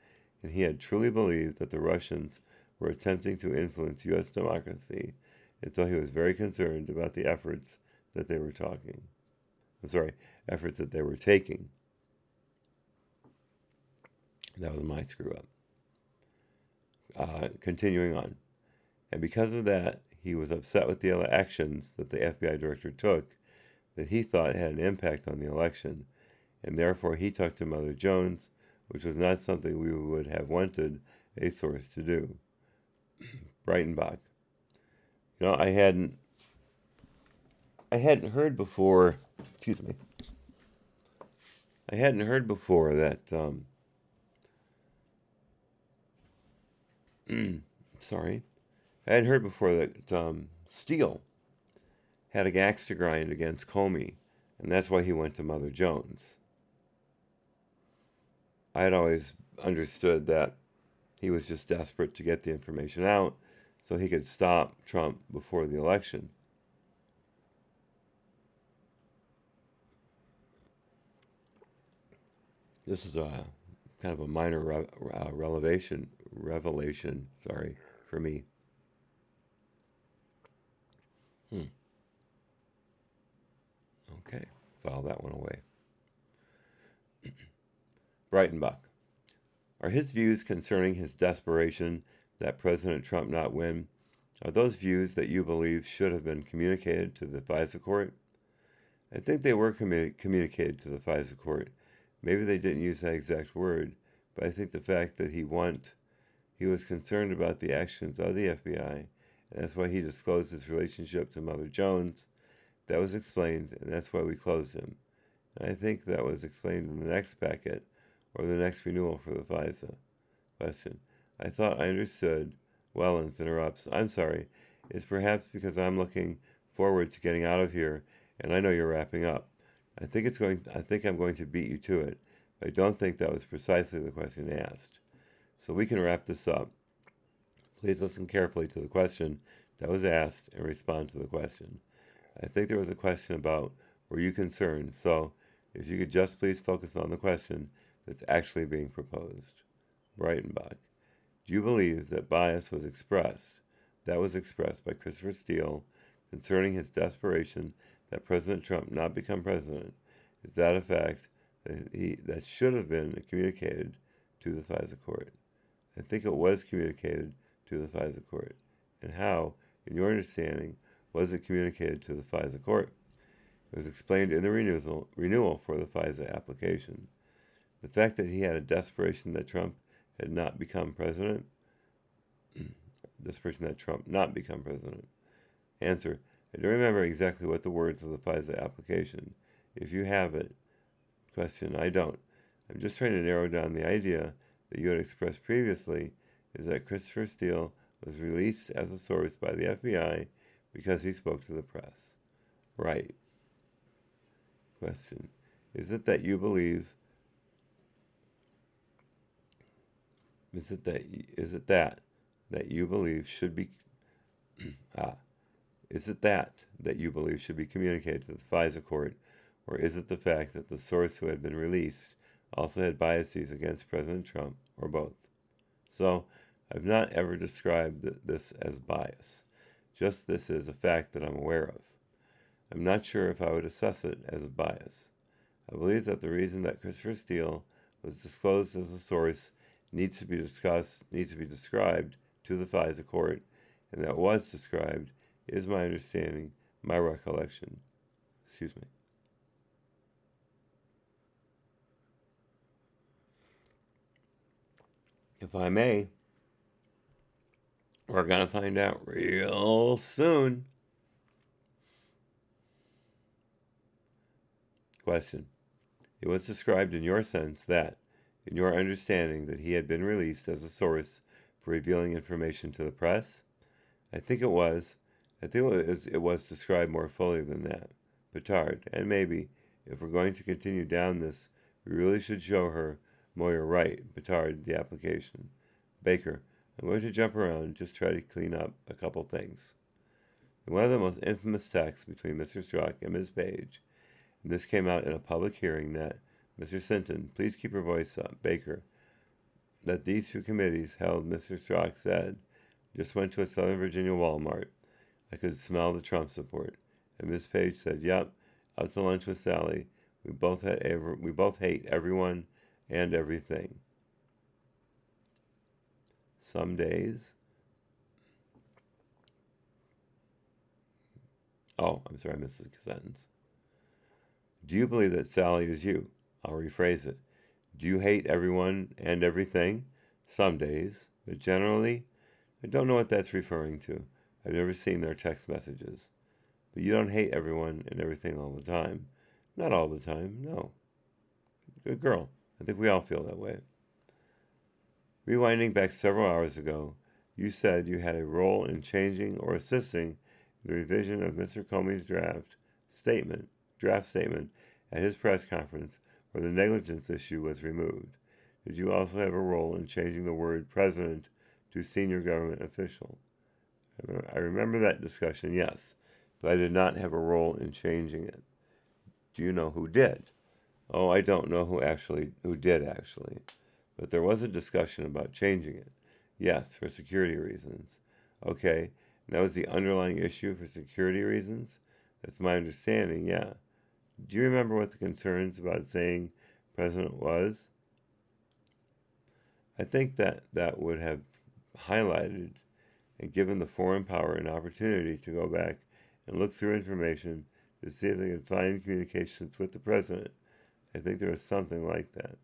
and he had truly believed that the Russians were attempting to influence U.S. democracy, and so he was very concerned about the efforts that they were efforts that they were taking. That was my screw up. Continuing on. And because of that, he was upset with the actions that the FBI director took that he thought had an impact on the election, and therefore he talked to Mother Jones, which was not something we would have wanted a source to do. Breitenbach. I hadn't heard before. Excuse me. I hadn't heard before that. Sorry, I hadn't heard before that Steele had a axe to grind against Comey, and that's why he went to Mother Jones. I had always understood that he was just desperate to get the information out so he could stop Trump before the election. This is a kind of a minor revelation, for me. Okay, file that one away. Breitenbach. Are his views concerning his desperation that President Trump not win, are those views that you believe should have been communicated to the FISA court? I think they were communicated to the FISA court. Maybe they didn't use that exact word, but I think the fact that he was concerned about the actions of the FBI, and that's why he disclosed his relationship to Mother Jones. That was explained, and that's why we closed him. And I think that was explained in the next packet, or the next renewal for the FISA question. I thought I understood. Wellens interrupts. I'm sorry. It's perhaps because I'm looking forward to getting out of here, and I know you're wrapping up. I think I'm going to beat you to it, but I don't think that was precisely the question asked. So we can wrap this up. Please listen carefully to the question that was asked and respond to the question. I think there was a question about, were you concerned? So if you could just please focus on the question that's actually being proposed. Breitenbach. Do you believe that bias was expressed by Christopher Steele concerning his desperation that President Trump not become president? Is that a fact that should have been communicated to the FISA court? I think it was communicated to the FISA court. And how, in your understanding, was it communicated to the FISA court? It was explained in the renewal for the FISA application. The fact that he had a desperation that Trump had not become president. Desperation that Trump not become president. Answer. I don't remember exactly what the words of the FISA application. If you have it. Question. I don't. I'm just trying to narrow down the idea that you had expressed previously is that Christopher Steele was released as a source by the FBI because he spoke to the press. Right. Question. Is it that you believe Is it that that you believe should be is it that you believe should be communicated to the FISA court, or is it the fact that the source who had been released also had biases against President Trump, or both? So, I've not ever described this as bias. Just this is a fact that I'm aware of. I'm not sure if I would assess it as a bias. I believe that the reason that Christopher Steele was disclosed as a source needs to be described to the FISA court, and that was described is my understanding, my recollection. Excuse me. If I may, we're going to find out real soon. Question. It was described in your sense that, in your understanding, that he had been released as a source for revealing information to the press? I think it was. It was described more fully than that. Petard, and maybe, if we're going to continue down this, we really should show her Moyer right, Petard, the application. Baker, I'm going to jump around, just try to clean up a couple things. In one of the most infamous texts between Mr. Strzok and Ms. Page, and this came out in a public hearing that, Mr. Sinton, please keep your voice up, Baker, that these two committees held, Mr. Strzok said, just went to a Southern Virginia Walmart. I could smell the Trump support. And Miss Page said, yep, out to lunch with Sally. We both hate everyone and everything. Some days. Oh, I'm sorry, I missed a sentence. Do you believe that Sally is you? I'll rephrase it. Do you hate everyone and everything? Some days. But generally, I don't know what that's referring to. I've never seen their text messages. But you don't hate everyone and everything all the time. Not all the time, no. Good girl. I think we all feel that way. Rewinding back several hours ago, you said you had a role in changing or assisting in the revision of Mr. Comey's draft statement at his press conference where the negligence issue was removed. Did you also have a role in changing the word president to senior government official? I remember that discussion, yes, but I did not have a role in changing it. Do you know who did? Oh, I don't know who did actually, but there was a discussion about changing it. Yes, for security reasons. Okay, and that was the underlying issue for security reasons? That's my understanding, yeah. Do you remember what the concerns about saying president was? I think that would have highlighted and given the foreign power an opportunity to go back and look through information to see if they could find communications with the president. I think there was something like that.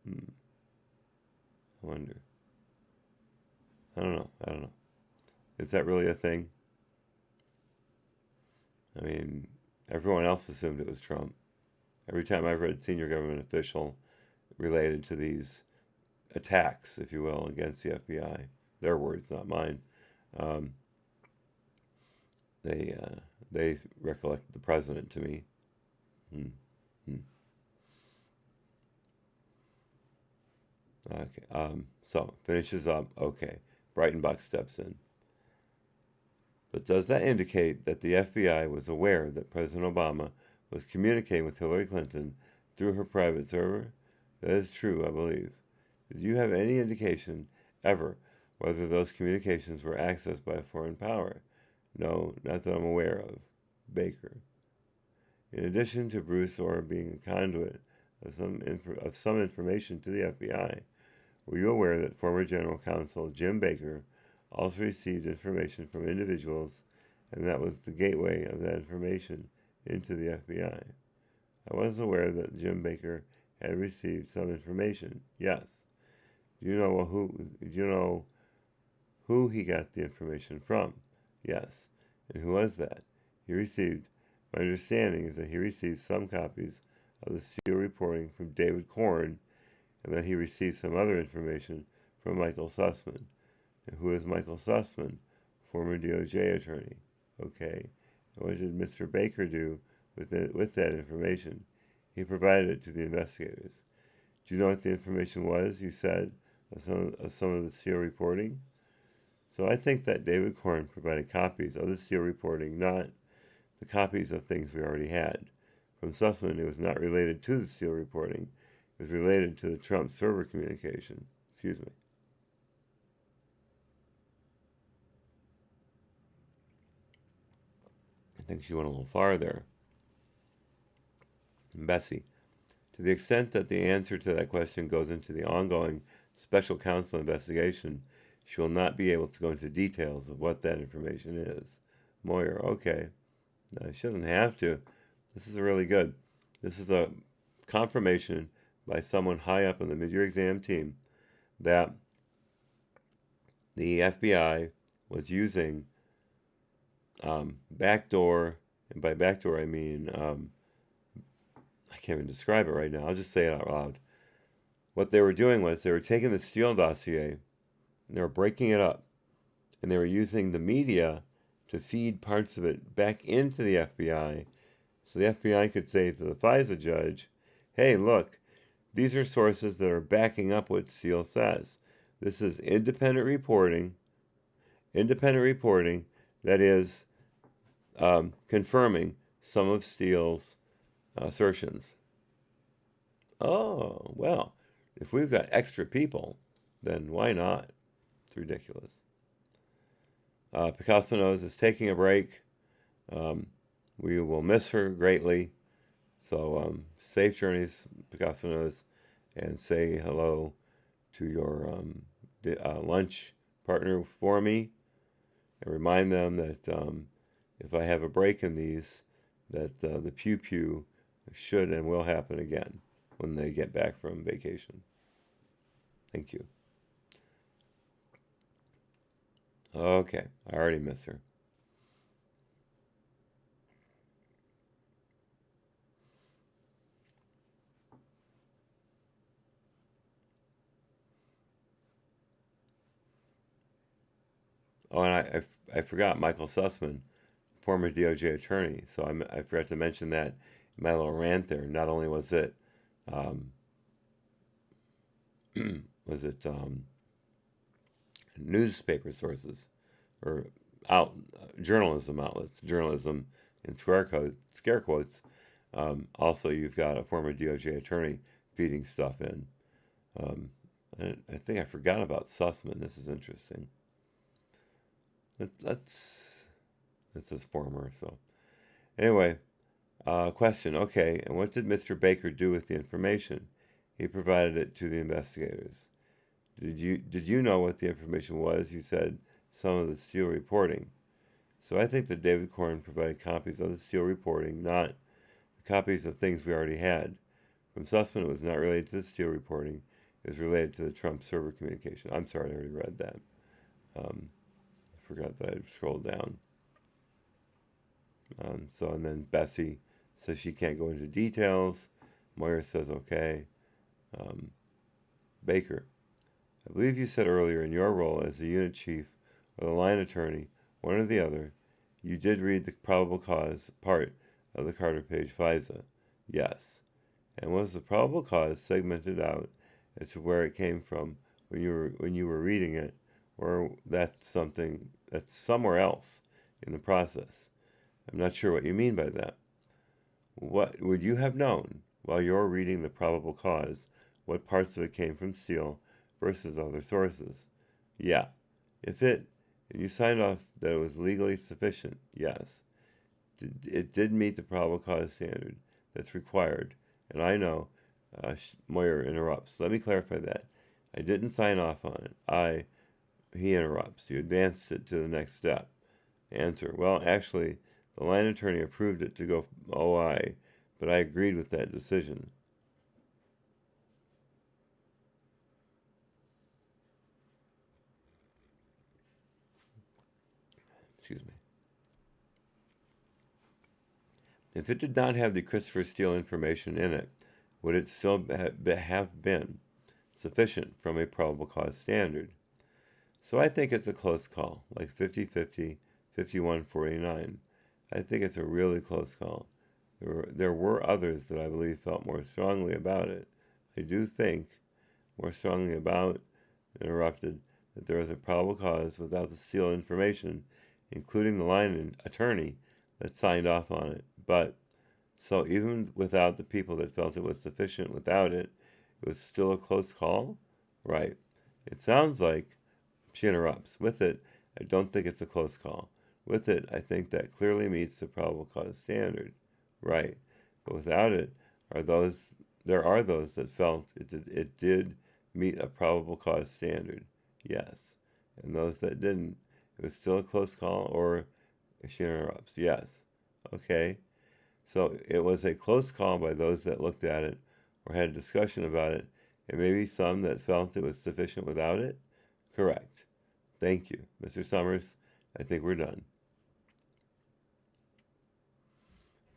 I wonder. I don't know. Is that really a thing? I mean, everyone else assumed it was Trump. Every time I've read senior government official related to these attacks, if you will, against the FBI, their words, not mine, they recollected the president to me. Okay. So finishes up. Okay. Breitenbach steps in. But does that indicate that the FBI was aware that President Obama was communicating with Hillary Clinton through her private server? That is true, I believe. Did you have any indication, ever, whether those communications were accessed by a foreign power? No, not that I'm aware of. Baker. In addition to Bruce Orr being a conduit of some information to the FBI, were you aware that former General Counsel Jim Baker also received information from individuals, and that was the gateway of that information into the FBI? I was aware that Jim Baker had received some information. Yes. Do you know who he got the information from? Yes. And who was that? My understanding is that he received some copies of the Steele reporting from David Corn, and that he received some other information from Michael Sussman. And who is Michael Sussman? Former DOJ attorney. Okay. And what did Mr. Baker do with that information? He provided it to the investigators. Do you know what the information was, you said, of some of the Steele reporting? So I think that David Korn provided copies of the Steele reporting, not the copies of things we already had. From Sussman, it was not related to the Steele reporting. It was related to the Trump server communication. Excuse me. I think she went a little far there. And Bessie, to the extent that the answer to that question goes into the ongoing special counsel investigation, she will not be able to go into details of what that information is. Moyer, okay. No, she doesn't have to. This is really good. This is a confirmation by someone high up in the mid-year exam team that the FBI was using backdoor, and by backdoor I mean, I can't even describe it right now. I'll just say it out loud. What they were doing was they were taking the Steele dossier and they were breaking it up, and they were using the media to feed parts of it back into the FBI, so the FBI could say to the FISA judge, hey, look, these are sources that are backing up what Steele says. This is independent reporting that is confirming some of Steele's assertions. Oh, well, if we've got extra people, then why not? It's ridiculous. Picasso Knows is taking a break. We will miss her greatly. So safe journeys, Picasso Knows, and say hello to your lunch partner for me. And remind them that if I have a break in these, that the pew pew should and will happen again when they get back from vacation. Thank you. Okay, I already miss her. Oh, and I forgot Michael Sussman, former DOJ attorney. So I forgot to mention that in my little rant there. Not only was it um, was it newspaper sources or journalism outlets, journalism in scare quotes. Also, you've got a former DOJ attorney feeding stuff in. And I think I forgot about Sussman. This is interesting. That's this is former. So anyway, question. Okay, and what did Mr. Baker do with the information? He provided it to the investigators. Did you know what the information was? You said some of the Steele reporting. So I think that David Korn provided copies of the Steele reporting, not copies of things we already had. From Sussman, it was not related to the Steele reporting. It was related to the Trump server communication. I'm sorry, I already read that. I forgot that I scrolled down. And then Bessie says she can't go into details. Moyer says okay. Baker, I believe you said earlier in your role as the unit chief or the line attorney, one or the other, you did read the probable cause part of the Carter Page FISA. Yes. And was the probable cause segmented out as to where it came from when you were reading it, or that's something that's somewhere else in the process? I'm not sure what you mean by that. What would you have known while you're reading the probable cause what parts of it came from Steele versus other sources? Yeah. If you signed off that it was legally sufficient, yes. It did meet the probable cause standard that's required. And I know, Moyer interrupts. Let me clarify that. I didn't sign off on it. He interrupts. You advanced it to the next step. Answer. Well, actually, the line attorney approved it to go OI, but I agreed with that decision. Excuse me. If it did not have the Christopher Steele information in it, would it still have been sufficient from a probable cause standard? So I think it's a close call, like 50-50, 51-49. I think it's a really close call. There were others that I believe felt more strongly about it. I do think more strongly about, interrupted, that there was a probable cause without the sealed information, including the line attorney that signed off on it. But, so even without the people that felt it was sufficient without it, it was still a close call? Right. It sounds like, she interrupts, with it, I don't think it's a close call. With it, I think that clearly meets the probable cause standard. Right. But without it, there are those that felt it did meet a probable cause standard. Yes. And those that didn't, it was still a close call, or she interrupts. Yes. Okay. So it was a close call by those that looked at it or had a discussion about it, and maybe some that felt it was sufficient without it? Correct. Thank you, Mr. Summers. I think we're done.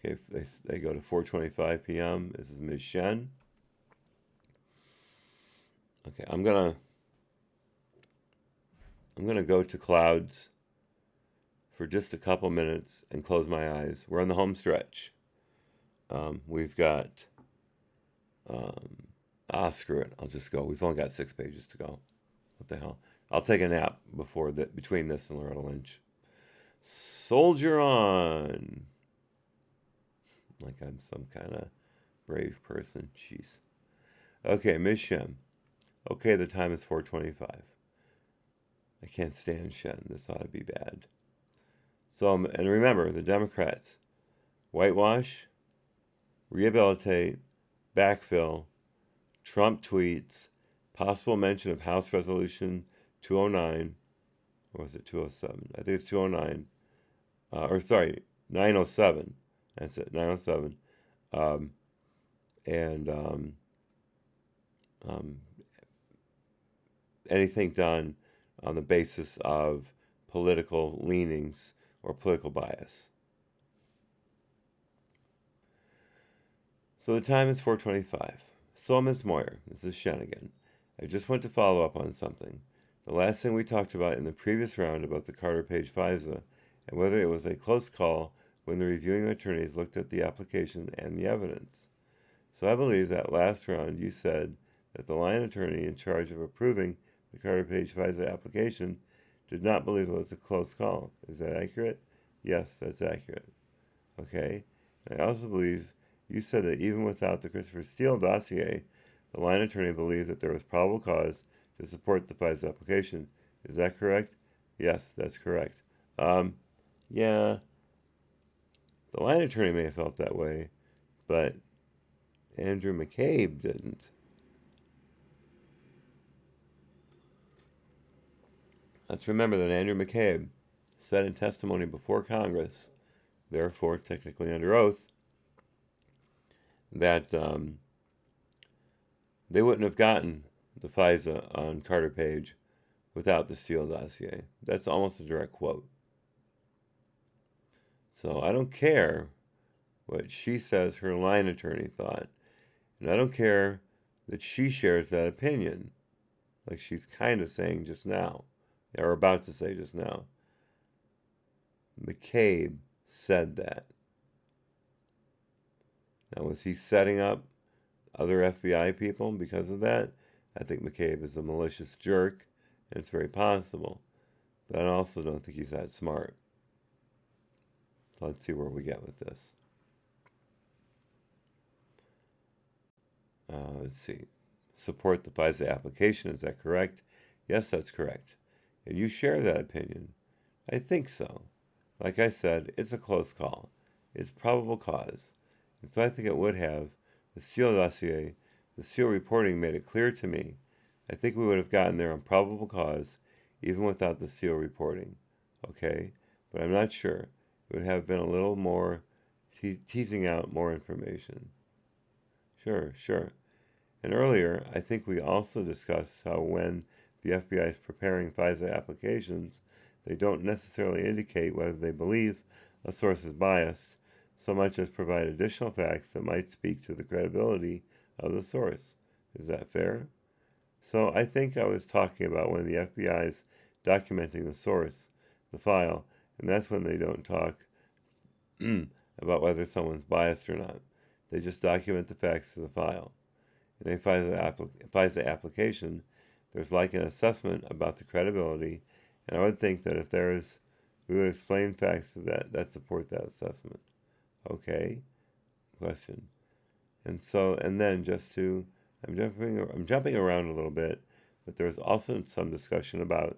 Okay, they go to 4:25 p.m. This is Ms. Shen. Okay, I'm gonna go to clouds for just a couple minutes and close my eyes. We're on the home stretch. We've got screw it. I'll just go. We've only got 6 pages to go. What the hell? I'll take a nap between this and Loretta Lynch. Soldier on. Like I'm some kind of brave person. Jeez. Okay, Ms. Shem. Okay, the time is 4:25. I can't stand Shen. This ought to be bad. So, and remember, the Democrats whitewash, rehabilitate, backfill, Trump tweets, possible mention of House Resolution 209, or was it 207? I think it's 209, 907. That's it, 907. And anything done on the basis of political leanings or political bias. So the time is 4:25. So, Ms. Moyer, this is Shen again. I just want to follow up on something. The last thing we talked about in the previous round about the Carter Page FISA and whether it was a close call when the reviewing attorneys looked at the application and the evidence. So I believe that last round you said that the line attorney in charge of approving the Carter Page FISA application did not believe it was a close call. Is that accurate? Yes, that's accurate. Okay. And I also believe you said that even without the Christopher Steele dossier, the line attorney believed that there was probable cause to support the FISA application. Is that correct? Yes, that's correct. Yeah, the line attorney may have felt that way, but Andrew McCabe didn't. Let's remember that Andrew McCabe said in testimony before Congress, therefore technically under oath, that they wouldn't have gotten the FISA on Carter Page without the Steele dossier. That's almost a direct quote. So I don't care what she says her line attorney thought, and I don't care that she shares that opinion, like she's kind of saying just now, or about to say just now. McCabe said that. Now, was he setting up other FBI people because of that? I think McCabe is a malicious jerk, and it's very possible. But I also don't think he's that smart. So let's see where we get with this. Let's see. Support the FISA application, is that correct? Yes, that's correct. And you share that opinion? I think so. Like I said, it's a close call. It's probable cause. And so I think it would have. The Steele dossier, the Steele reporting made it clear to me. I think we would have gotten there on probable cause even without the Steele reporting. Okay? But I'm not sure. It would have been a little more teasing out more information. Sure. And earlier, I think we also discussed how when the FBI is preparing FISA applications, they don't necessarily indicate whether they believe a source is biased, so much as provide additional facts that might speak to the credibility of the source. Is that fair? So I think I was talking about when the FBI is documenting the source, the file, and that's when they don't talk about whether someone's biased or not. They just document the facts of the file. In a FISA application, There's like an assessment about the credibility, and I would think that if there is, we would explain facts that support that assessment. Okay? Question. And so, and then just to, I'm jumping around a little bit, but there was also some discussion about,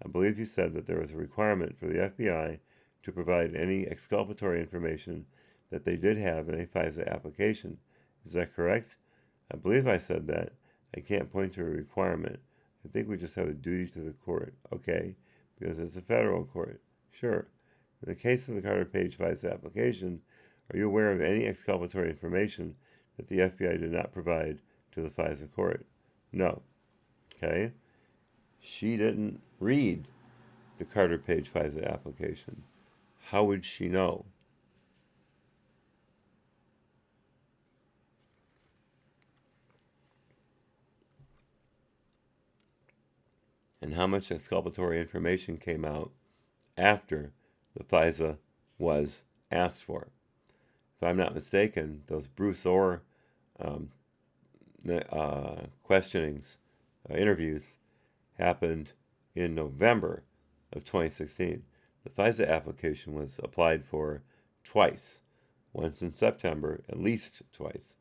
I believe you said that there was a requirement for the FBI to provide any exculpatory information that they did have in a FISA application. Is that correct? I believe I said that. I can't point to a requirement. I think we just have a duty to the court. Okay, because it's a federal court. Sure. In the case of the Carter Page FISA application, are you aware of any exculpatory information that the FBI did not provide to the FISA court? No. Okay. She didn't read the Carter Page FISA application. How would she know? And how much exculpatory information came out after the FISA was asked for? If I'm not mistaken, those Bruce Orr um, questionings, interviews, happened in November of 2016. The FISA application was applied for twice, once in September, at least twice.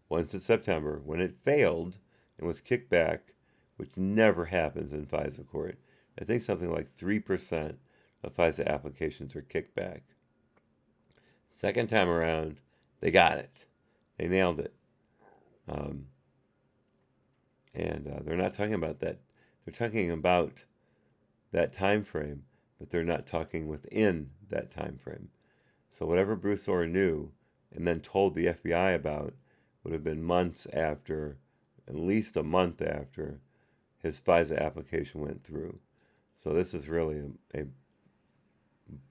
Once in September, when it failed and was kicked back, which never happens in FISA court. I think something like 3% of FISA applications are kicked back. Second time around, they got it. They nailed it. And they're not talking about that. They're talking about that time frame, but they're not talking within that time frame. So whatever Bruce Orr knew and then told the FBI about would have been months after, at least a month after, his FISA application went through. So this is really a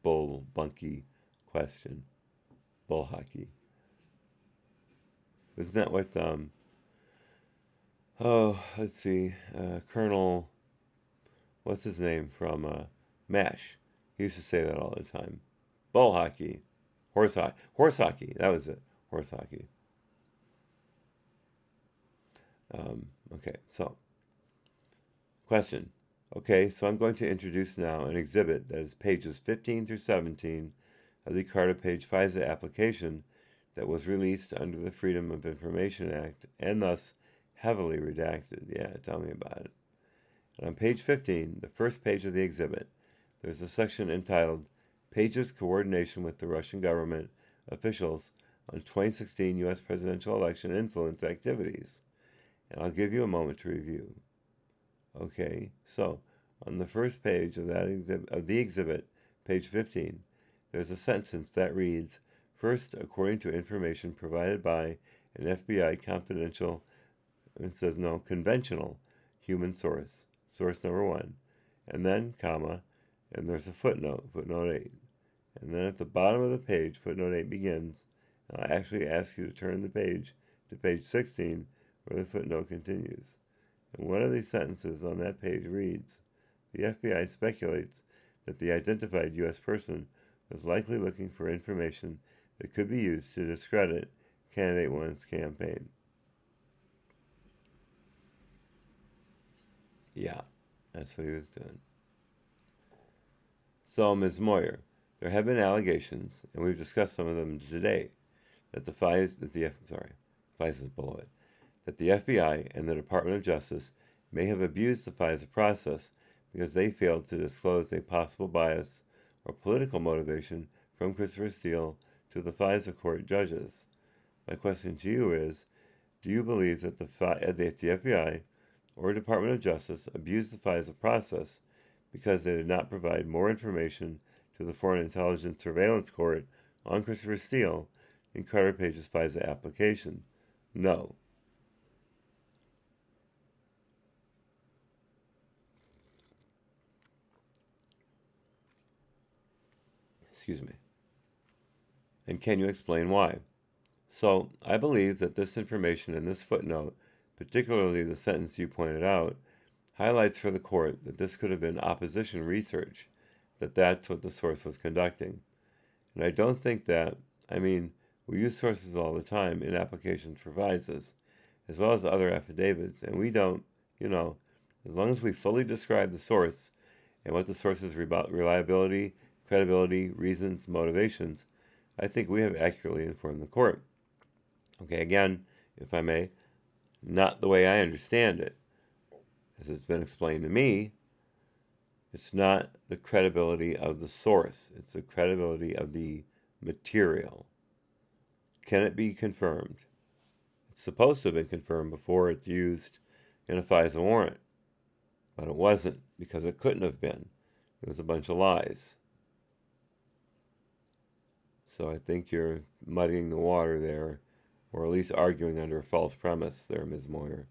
bull bunky question. Bull hockey. Isn't that what, let's see, Colonel, what's his name from MASH? He used to say that all the time. Bull hockey. Horse hockey. That was it. Horse hockey. Okay, so, question. Okay, so I'm going to introduce now an exhibit that is pages 15 through 17 of the Carter Page FISA application that was released under the Freedom of Information Act and thus heavily redacted. Yeah, tell me about it. And on page 15, the first page of the exhibit, there's a section entitled Page's Coordination with the Russian Government Officials on 2016 U.S. Presidential Election Influence Activities. And I'll give you a moment to review. Okay, so on the first page of the exhibit, page 15, there's a sentence that reads, first, according to information provided by an FBI confidential, it says no, conventional human source, source number 1, and then, comma, and there's a footnote, footnote 8. And then at the bottom of the page, footnote 8 begins, and I'll actually ask you to turn the page to page 16, where the footnote continues. And one of these sentences on that page reads, the FBI speculates that the identified U.S. person was likely looking for information that could be used to discredit candidate one's campaign. Yeah, that's what he was doing. So, Ms. Moyer, there have been allegations, and we've discussed some of them today, that FISA's below it, that the FBI and the Department of Justice may have abused the FISA process because they failed to disclose a possible bias or political motivation from Christopher Steele to the FISA court judges. My question to you is, do you believe that the FBI or Department of Justice abused the FISA process because they did not provide more information to the Foreign Intelligence Surveillance Court on Christopher Steele in Carter Page's FISA application? No. Excuse me. And can you explain why? So, I believe that this information in this footnote, particularly the sentence you pointed out, highlights for the court that this could have been opposition research, that that's what the source was conducting. And I don't think that, we use sources all the time in applications for visas, as well as other affidavits, and we don't, As long as we fully describe the source and what the source's reliability, credibility, reasons, motivations, I think we have accurately informed the court. Okay, again, if I may, not the way I understand it. As it's been explained to me, it's not the credibility of the source, it's the credibility of the material. Can it be confirmed? It's supposed to have been confirmed before it's used in a FISA warrant, but it wasn't because it couldn't have been. It was a bunch of lies. So I think you're muddying the water there, or at least arguing under a false premise there, Ms. Moyer.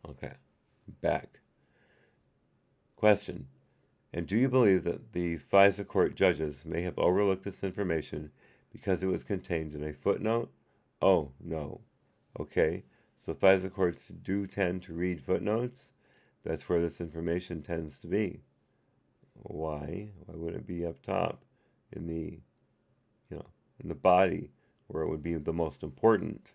Okay, back. Question. And do you believe that the FISA court judges may have overlooked this information because it was contained in a footnote? Oh, no. Okay, so FISA courts do tend to read footnotes? That's where this information tends to be. Why? Why wouldn't it be up top in the, in the body where it would be the most important?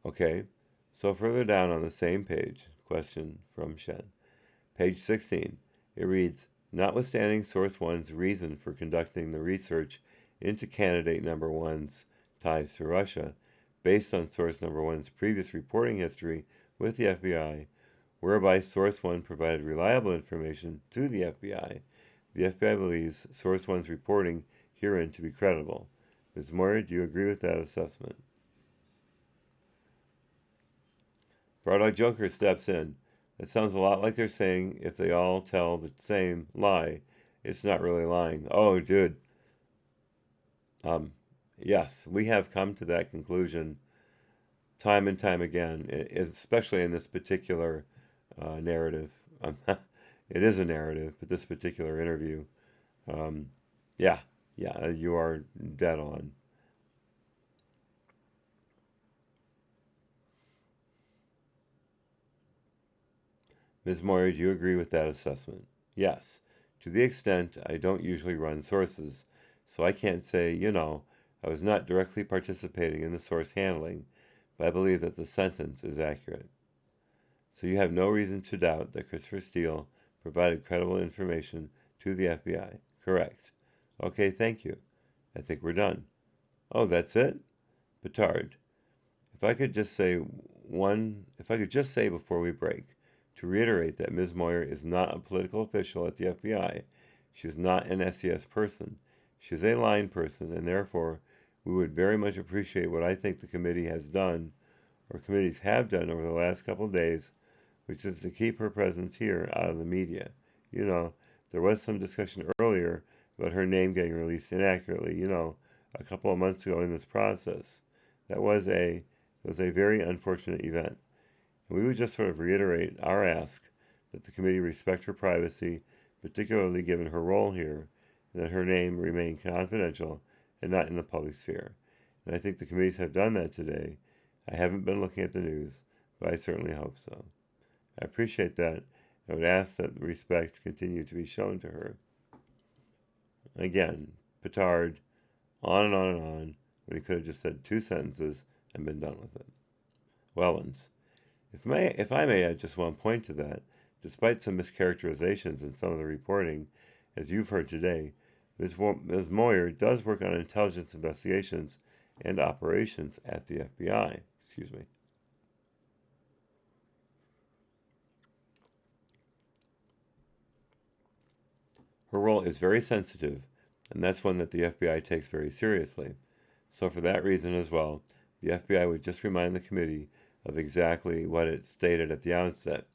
Okay, so further down on the same page, question from Shen. Page 16, it reads, notwithstanding Source 1's reason for conducting the research into candidate number 1's ties to Russia, based on Source number 1's previous reporting history with the FBI, whereby Source 1 provided reliable information to the FBI FBI believes Source 1's reporting herein to be credible. Ms. Moyer, do you agree with that assessment? Frog Joker steps in. It sounds a lot like they're saying if they all tell the same lie, it's not really lying. Oh, dude. Yes, we have come to that conclusion time and time again, especially in this particular narrative. It is a narrative, but this particular interview, yeah, you are dead on. Ms. Moyer, do you agree with that assessment? Yes. To the extent I don't usually run sources, so I can't say, I was not directly participating in the source handling, but I believe that the sentence is accurate. So you have no reason to doubt that Christopher Steele provided credible information to the FBI. Correct. Okay, thank you. I think we're done. Oh, that's it? Petard. If I could just say before we break, to reiterate that Ms. Moyer is not a political official at the FBI. She is not an SES person. She is a line person, and therefore we would very much appreciate what I think the committee has done, or committees have done over the last couple of days, which is to keep her presence here out of the media. There was some discussion earlier about her name getting released inaccurately, a couple of months ago in this process. It was a very unfortunate event. And we would just sort of reiterate our ask that the committee respect her privacy, particularly given her role here, and that her name remain confidential and not in the public sphere. And I think the committees have done that today. I haven't been looking at the news, but I certainly hope so. I appreciate that. I would ask that respect continue to be shown to her. Again, petard, on and on and on, when he could have just said 2 sentences and been done with it. Wellens. If I may, I just want to point to that. Despite some mischaracterizations in some of the reporting, as you've heard today, Ms. Moyer does work on intelligence investigations and operations at the FBI. Excuse me. Her role is very sensitive, and that's one that the FBI takes very seriously. So for that reason as well, the FBI would just remind the committee of exactly what it stated at the outset.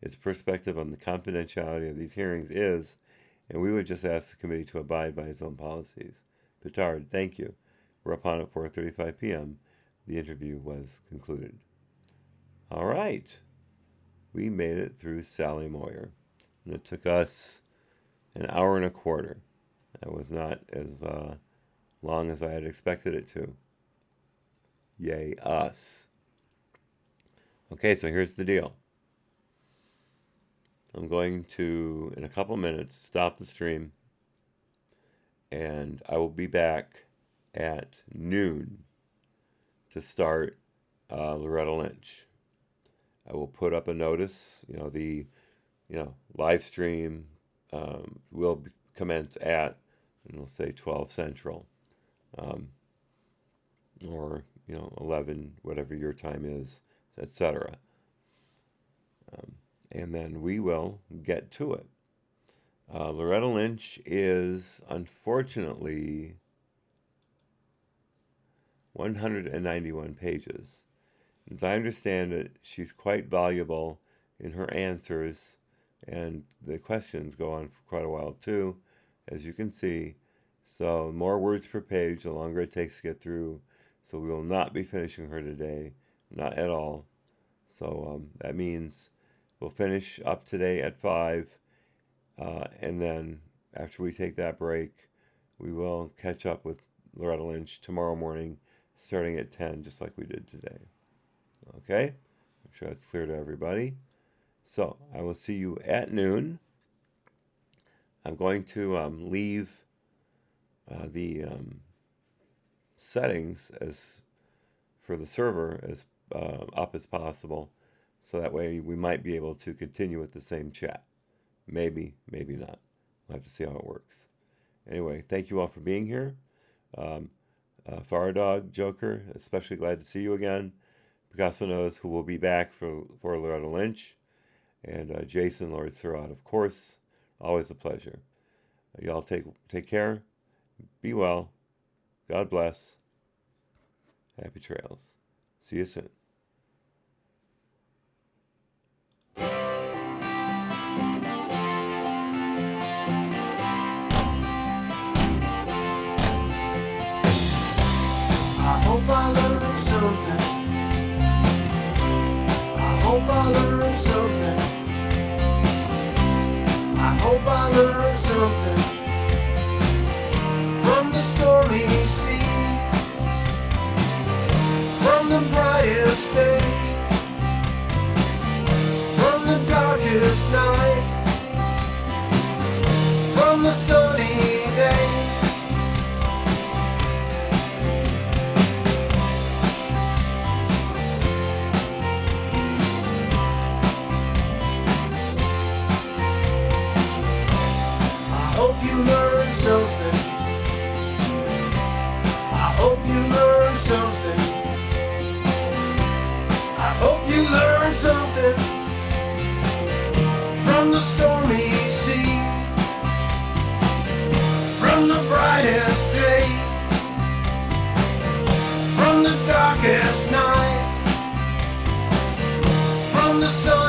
Its perspective on the confidentiality of these hearings is, and we would just ask the committee to abide by its own policies. Petard, thank you. We're upon at 4:35 p.m. The interview was concluded. All right. We made it through Sally Moyer, and it took us an hour and a quarter. That was not as long as I had expected it to. Yay, us. Okay, so here's the deal. I'm going to, in a couple minutes, stop the stream, and I will be back at noon to start Loretta Lynch. I will put up a notice. The live stream will commence at, and we'll say 12 Central, or 11, whatever your time is, etc. And then we will get to it. Loretta Lynch is unfortunately 191 pages. As I understand it, she's quite valuable in her answers, and the questions go on for quite a while too, as you can see. So more words per page, the longer it takes to get through. So we will not be finishing her today, not at all. So that means we'll finish up today at 5, and then after we take that break, we will catch up with Loretta Lynch tomorrow morning, starting at 10, just like we did today. Okay? I'm sure that's clear to everybody. So I will see you at noon. I'm going to leave the settings as for the server as up as possible, so that way we might be able to continue with the same chat. Maybe, maybe not. We'll have to see how it works. Anyway, thank you all for being here. Faradog, Joker, especially glad to see you again. Picasso knows who will be back for Loretta Lynch. And Jason, Lord Surratt, of course. Always a pleasure. Y'all take care. Be well. God bless. Happy trails. See you soon. I hope I learned something. I hope I learned something. I hope I learned something from the stormy seas, from the brightest days, from the darkest nights, from the sunny days. I hope you learned something. I hope you learned something. I hope you learned something from the stormy seas, from the brightest days, from the darkest nights, from the sun.